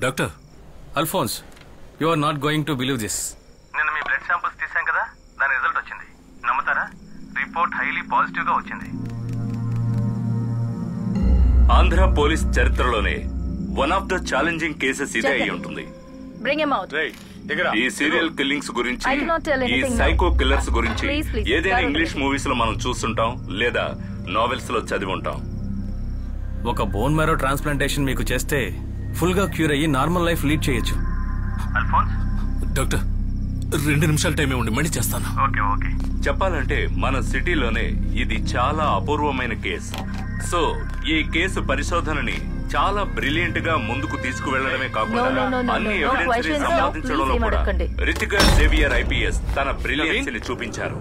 Speaker 16: Doctor
Speaker 10: Alphonse, you are not going to believe this.
Speaker 1: నిన్న మీ బ్లడ్ శాంపుల్స్ తీసాం కదా, దాని రిజల్ట్ వచ్చింది. నమ్ముతారా? రిపోర్ట్ హైలీ పాజిటివ్ గా వచ్చింది.
Speaker 7: ఆంధ్ర పోలీస్ చరిత్రలోనే one of the challenging cases ఇదే అయి ఉంటుంది.
Speaker 5: Bring him out.
Speaker 7: ఈ సీరియల్ కిల్లింగ్స్ గురించి,
Speaker 5: I cannot tell
Speaker 7: ఈ
Speaker 5: anything
Speaker 7: సైకో
Speaker 5: now.
Speaker 7: కిల్లర్స్ గురించి
Speaker 5: Please.
Speaker 7: ఏదైనా ఇంగ్లీష్ మూవీస్ లో మనం చూస్తుంటాం లేదా నావెల్స్ లో చదివి ఉంటాం.
Speaker 10: ఒక బోన్ మ్యారో ట్రాన్స్ప్లాంటేషన్ మీకు చేస్తే ఫుల్ గా క్యూర్ అయ్యి నార్మల్ లైఫ్ లీడ్ చేయొచ్చు.
Speaker 16: డాక్టర్ 2 నిమిషాల టైం ఇవ్వండి, మళ్ళీ చేస్తాను.
Speaker 7: ఓకే. చెప్పాలంటే మన సిటీలోనే ఇది చాలా అపూర్వమైన కేసు. సో ఈ కేసు పరిశోధనని చాలా బ్రిలియంట్ గా ముందుకు తీసుకువెళ్లడమే కాకుండా అన్ని ఎవిడెన్స్ ని సంపాదించడంలో కూడా రితికా సేవియర్ ఐపీఎస్ తన బ్రిలియన్స్ ని చూపించారు.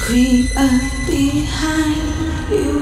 Speaker 17: Creep up behind you.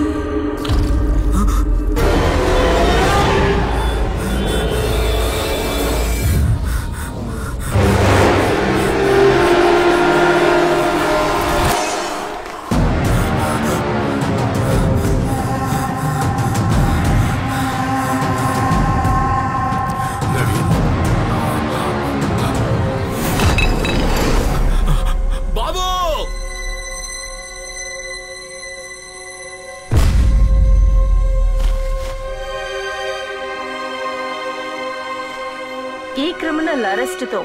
Speaker 5: ఈ క్రిమినల్ అరెస్టుతో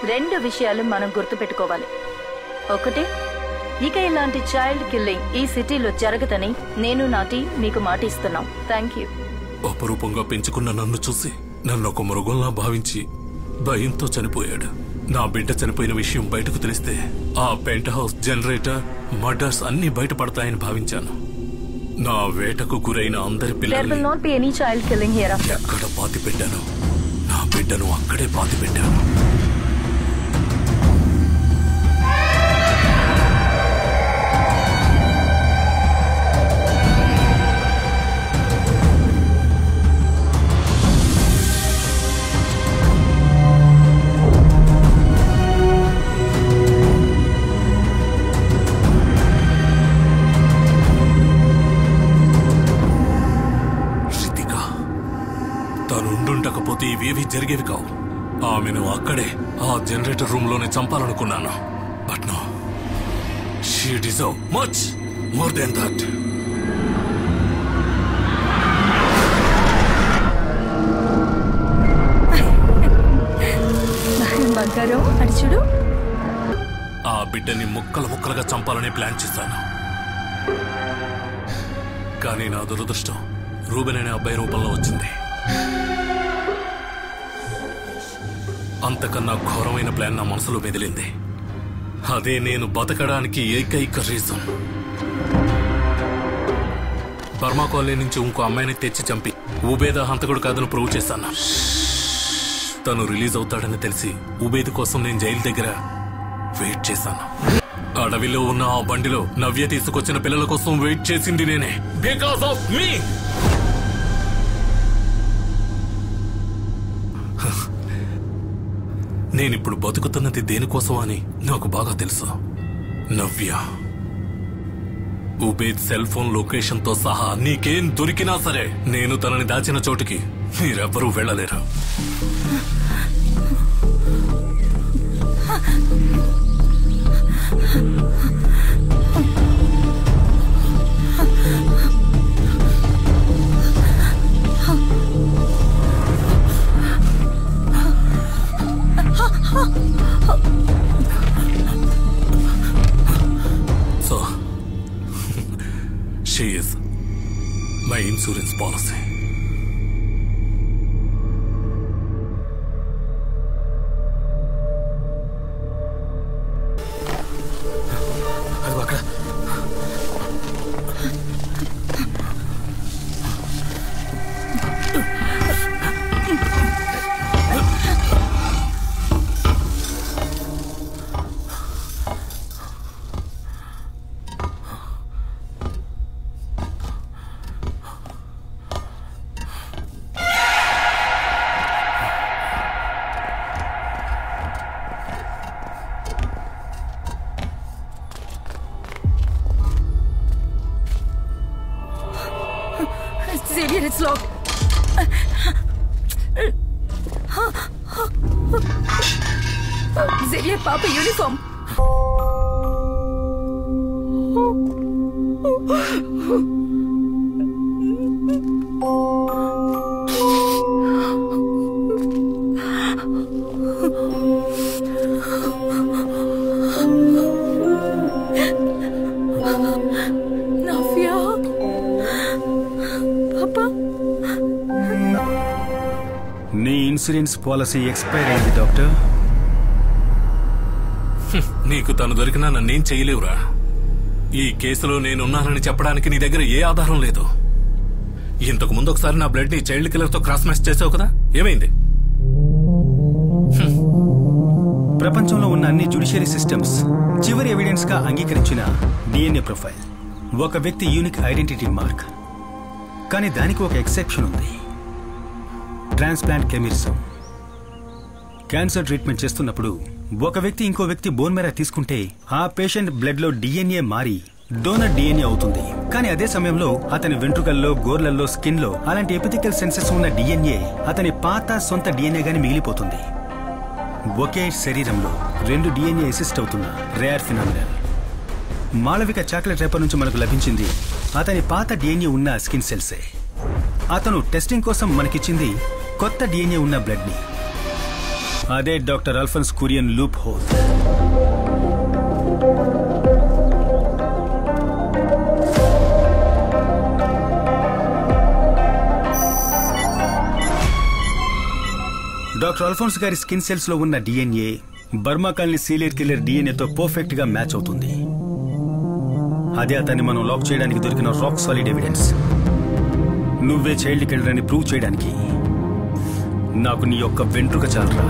Speaker 5: 2 విషయాలు మనం గుర్తుపెట్టుకోవాలి. ఒకటి, ఇక ఇలాంటి చైల్డ్ కిల్లింగ్ ఈ సిటీలో జరగదని నేను నా టీం మీకు మాట ఇస్తున్నాం. Thank you.
Speaker 16: అపరూపంగా పెంచుకున్న నన్ను చూసి నన్ను ఒక మృగంలా భావించి భయంతో చనిపోయాడు. నా బిడ్డ చనిపోయిన విషయం బయటకు తెలిస్తే ఆ పెంట్ హౌస్, జనరేటర్, మర్డర్స్ అన్ని బయటపడతాయని భావించాను. నా వేటకు గురైన అందరి
Speaker 5: There
Speaker 16: పిల్లల్ని
Speaker 5: will not be any child killing hereafter.
Speaker 16: ఎక్కడ పాతి పెట్టాను నా బిడ్డను అక్కడే పాతి పెట్టాను. ఇవేవి జరిగేవి కావు. ఆమెను అక్కడే ఆ జనరేటర్ రూమ్ లోనే చంపాలనుకున్నాను. But no, she deserve much more then that.
Speaker 5: బంగారం అడిచుడు.
Speaker 16: ఆ బిడ్డని ముక్కలు ముక్కలుగా చంపాలని ప్లాన్ చేశాను. కానీ నా దురదృష్టం రూబెన్ అనే అబ్బాయి రూపంలో వచ్చింది. అంతకన్నా ఘోరమైన ప్లాన్ నా మనసులో మెదిలింది. అదే నేను బతకడానికి ఏకైక రీజన్. బర్మా కాలనీ నుంచి ఇంకో అమ్మాయిని తెచ్చి చంపి ఉబేద హంతకుడు కాదని ప్రూవ్ చేశాను. తను రిలీజ్ అవుతాడని తెలిసి ఉబేద్ కోసం నేను జైలు దగ్గర వెయిట్ చేశాను. అడవిలో ఉన్న ఆ బండిలో నవ్య తీసుకొచ్చిన పిల్లల కోసం వెయిట్ చేసింది నేనే. బికాస్ ఆఫ్ మీ. నేనిప్పుడు బతుకుతున్నది దేనికోసం అని నాకు బాగా తెలుసు. నవ్య, ఉబేద్ సెల్ ఫోన్ లొకేషన్ తో సహా నీకేం దొరికినా సరే నేను తనని దాచిన చోటుకి మీరెవ్వరూ వెళ్ళలేరు. So, she is my insurance policy.
Speaker 4: అదిగో అక్కడ.
Speaker 5: Xavier, it's locked. Xavier, Papa, uniform. Navya. Papa.
Speaker 12: నీ ఇన్సూరెన్స్ పాలసీ ఎక్స్పైర్ అయింది డాక్టర్.
Speaker 16: నీకు తను దొరికినా నన్నేం చేయలేవురా. ఈ కేసులో నేనున్నానని చెప్పడానికి నీ దగ్గర ఏ ఆధారం లేదు. ఇంతకు ముందు ఒకసారి నా బ్లడ్ ని చైల్డ్ కిల్లర్ తో క్రాస్ మ్యాచ్ చేసావు కదా, ఏమైంది?
Speaker 12: ప్రపంచంలో ఉన్న అన్ని జ్యుడిషియరీ సిస్టమ్స్ చివరి ఎవిడెన్స్ గా అంగీకరించిన డిఎన్ఏ ప్రొఫైల్ ఒక వ్యక్తి యూనిక్ ఐడెంటిటీ మార్క్. కానీ దానికి ఒక ఎక్సెప్షన్ ఉంది. ట్రాన్స్ప్లాంట్ కెమిరిజం. క్యాన్సర్ ట్రీట్మెంట్ చేస్తున్నప్పుడు ఒక వ్యక్తి ఇంకో వ్యక్తి బోన్ మేర తీసుకుంటే ఆ పేషెంట్ బ్లడ్ లో డిఎన్ఏ మారి డోనర్ డిఎన్ఏ అవుతుంది. కానీ అదే సమయంలో అతని వెంట్రుకల్లో, గోర్లల్లో, స్కిన్ లో అలాంటి ఎపిథికల్ సెన్సెస్ ఉన్న డిఎన్ఏ అతని పాత సొంత డిఎన్ఏ గాని మిగిలిపోతుంది. ఒకే శరీరంలో 2 డిఎన్ఏ అసిస్ట్ అవుతున్న rare phenomenal. Malavika chocolate wrapper నుంచి మనకు లభించింది అతని పాత డిఎన్ఏ ఉన్న స్కిన్ సెల్సే. అతను టెస్టింగ్ కోసం మనకిచ్చింది కొత్త డిఎన్ఏ ఉన్న బ్లడ్ ని. అదే doctor Alphonse Kurian loophole. Doctor Alphonse గారి స్కిన్ సెల్స్ లో ఉన్న DNA Burma colony serial killer డిఎన్ఏతో పర్ఫెక్ట్ గా మ్యాచ్ అవుతుంది. అదే అతన్ని మనం లాక్ చేయడానికి దొరికిన రాక్ సాలిడ్ ఎవిడెన్స్. నువ్వే చైల్డ్ కిల్లర్ అని ప్రూవ్ చేయడానికి నాకు నీ యొక్క వెంట్రుక చాలరా.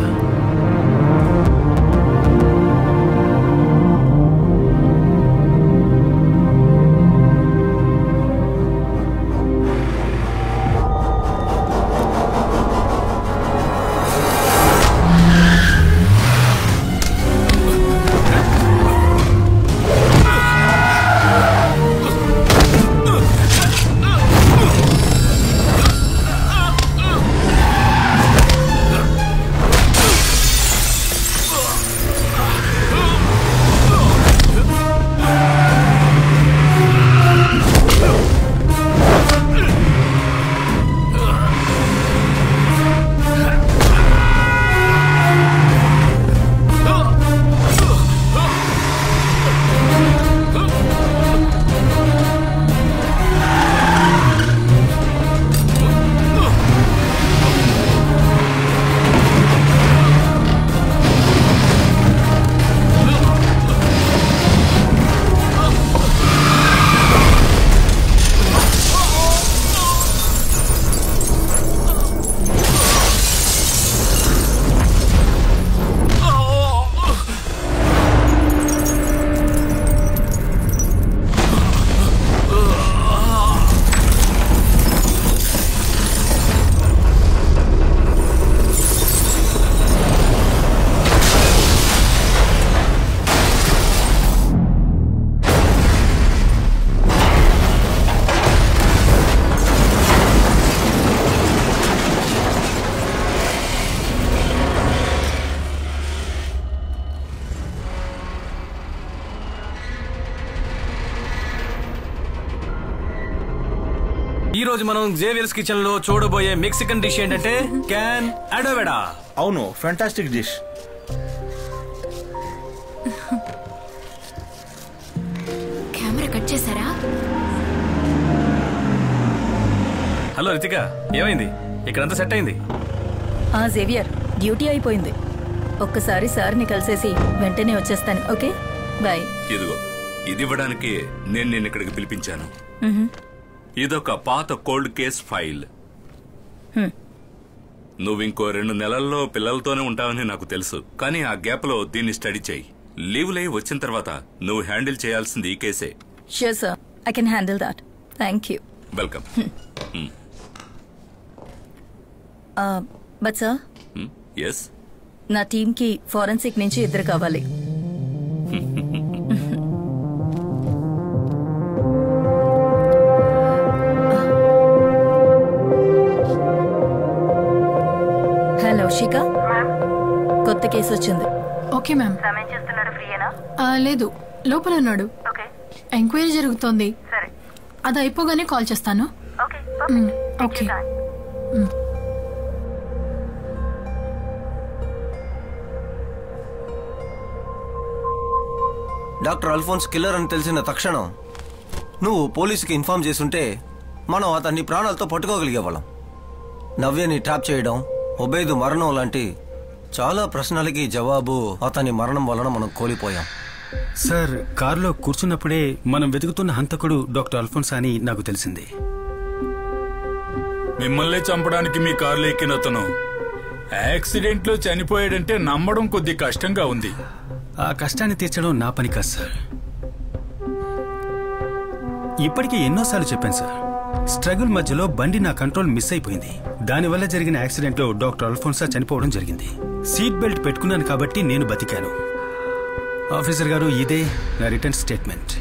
Speaker 10: ఈ రోజు మనం జేవియర్స్ కిచెన్ లో చూడబోయే మెక్సికన్ డిష్ ఏంటంటే క్యాన్ అడోవెడా.
Speaker 6: అవును, ఫ్యాంటాస్టిక్ డిష్.
Speaker 3: కెమెరా కట్ చేశారా?
Speaker 10: హలో రితిక, ఏమైంది? ఇక్కడంతా సెట్ అయింది.
Speaker 5: జేవియర్, డ్యూటీ అయిపోయింది. ఒక్కసారి సార్ని కలిసేసి వెంటనే వచ్చేస్తాను. Okay, bye.
Speaker 7: ఇదిగో, ఇది ఇవ్వడానికి నేను నిన్ను ఇక్కడికి పిలిపించాను. ఇదొక పాత కోల్డ్ కేస్ ఫైల్. నువ్వు ఇంకో 2 నెలల్లో పిల్లలతోనే ఉంటావని నాకు తెలుసు. కానీ ఆ గ్యాప్ లో దీన్ని స్టడీ చేయి. లీవ్లై వచ్చిన తర్వాత నువ్వు హ్యాండిల్ చేయాల్సింది ఈ కేసే.
Speaker 5: Sure sir, I can handle that. Thank you.
Speaker 7: Welcome.
Speaker 5: But sir,
Speaker 7: yes,
Speaker 5: నా టీంకి ఫోరెన్సిక్ నుంచి 2 కావాలి. హలో శిఖా, కొత్త కేసు వచ్చింది.
Speaker 15: Okay ma'am. లేదు, లోపల ఉన్నాడు. ఎంక్వైరీ జరుగుతోంది. అది అయిపోగానే కాల్ చేస్తాను. ఓకే.
Speaker 1: డాక్టర్ అల్ఫోన్స్ కిల్లర్ అని తెలిసిన తక్షణం నువ్వు పోలీసుకి ఇన్ఫార్మ్ చేసుంటే మనం అతన్ని ప్రాణాలతో పట్టుకోగలిగేవాళ్ళం. నవ్యని ట్రాప్ చేయడం, ఒబేదు మరణం లాంటి చాలా ప్రశ్నలకి జవాబు అతని మరణం వలన మనం కోల్పోయాం.
Speaker 12: సార్, కారులో కూర్చున్నప్పుడే మనం వెతుకుతున్న హంతకుడు డాక్టర్ అల్ఫోన్స్ అని నాకు తెలిసింది.
Speaker 13: మిమ్మల్ని చంపడానికి మీ కారులో ఎక్కిన అతను యాక్సిడెంట్ లో చనిపోయాడంటే నమ్మడం కొద్ది కష్టంగా ఉంది.
Speaker 12: ఆ కష్టాన్ని తీర్చడం నా పని కాదు సార్. ఇప్పటికే ఎన్నోసార్లు చెప్పాను సార్, స్ట్రగుల్ మధ్యలో బండి నా కంట్రోల్ మిస్ అయిపోయింది. దానివల్ల జరిగిన యాక్సిడెంట్ లో డాక్టర్ అల్ఫోన్సా చనిపోవడం జరిగింది. సీట్ బెల్ట్ పెట్టుకున్నాను కాబట్టి నేను బతికాను. ఆఫీసర్ గారు, ఇదే నా రిటర్న్ స్టేట్మెంట్.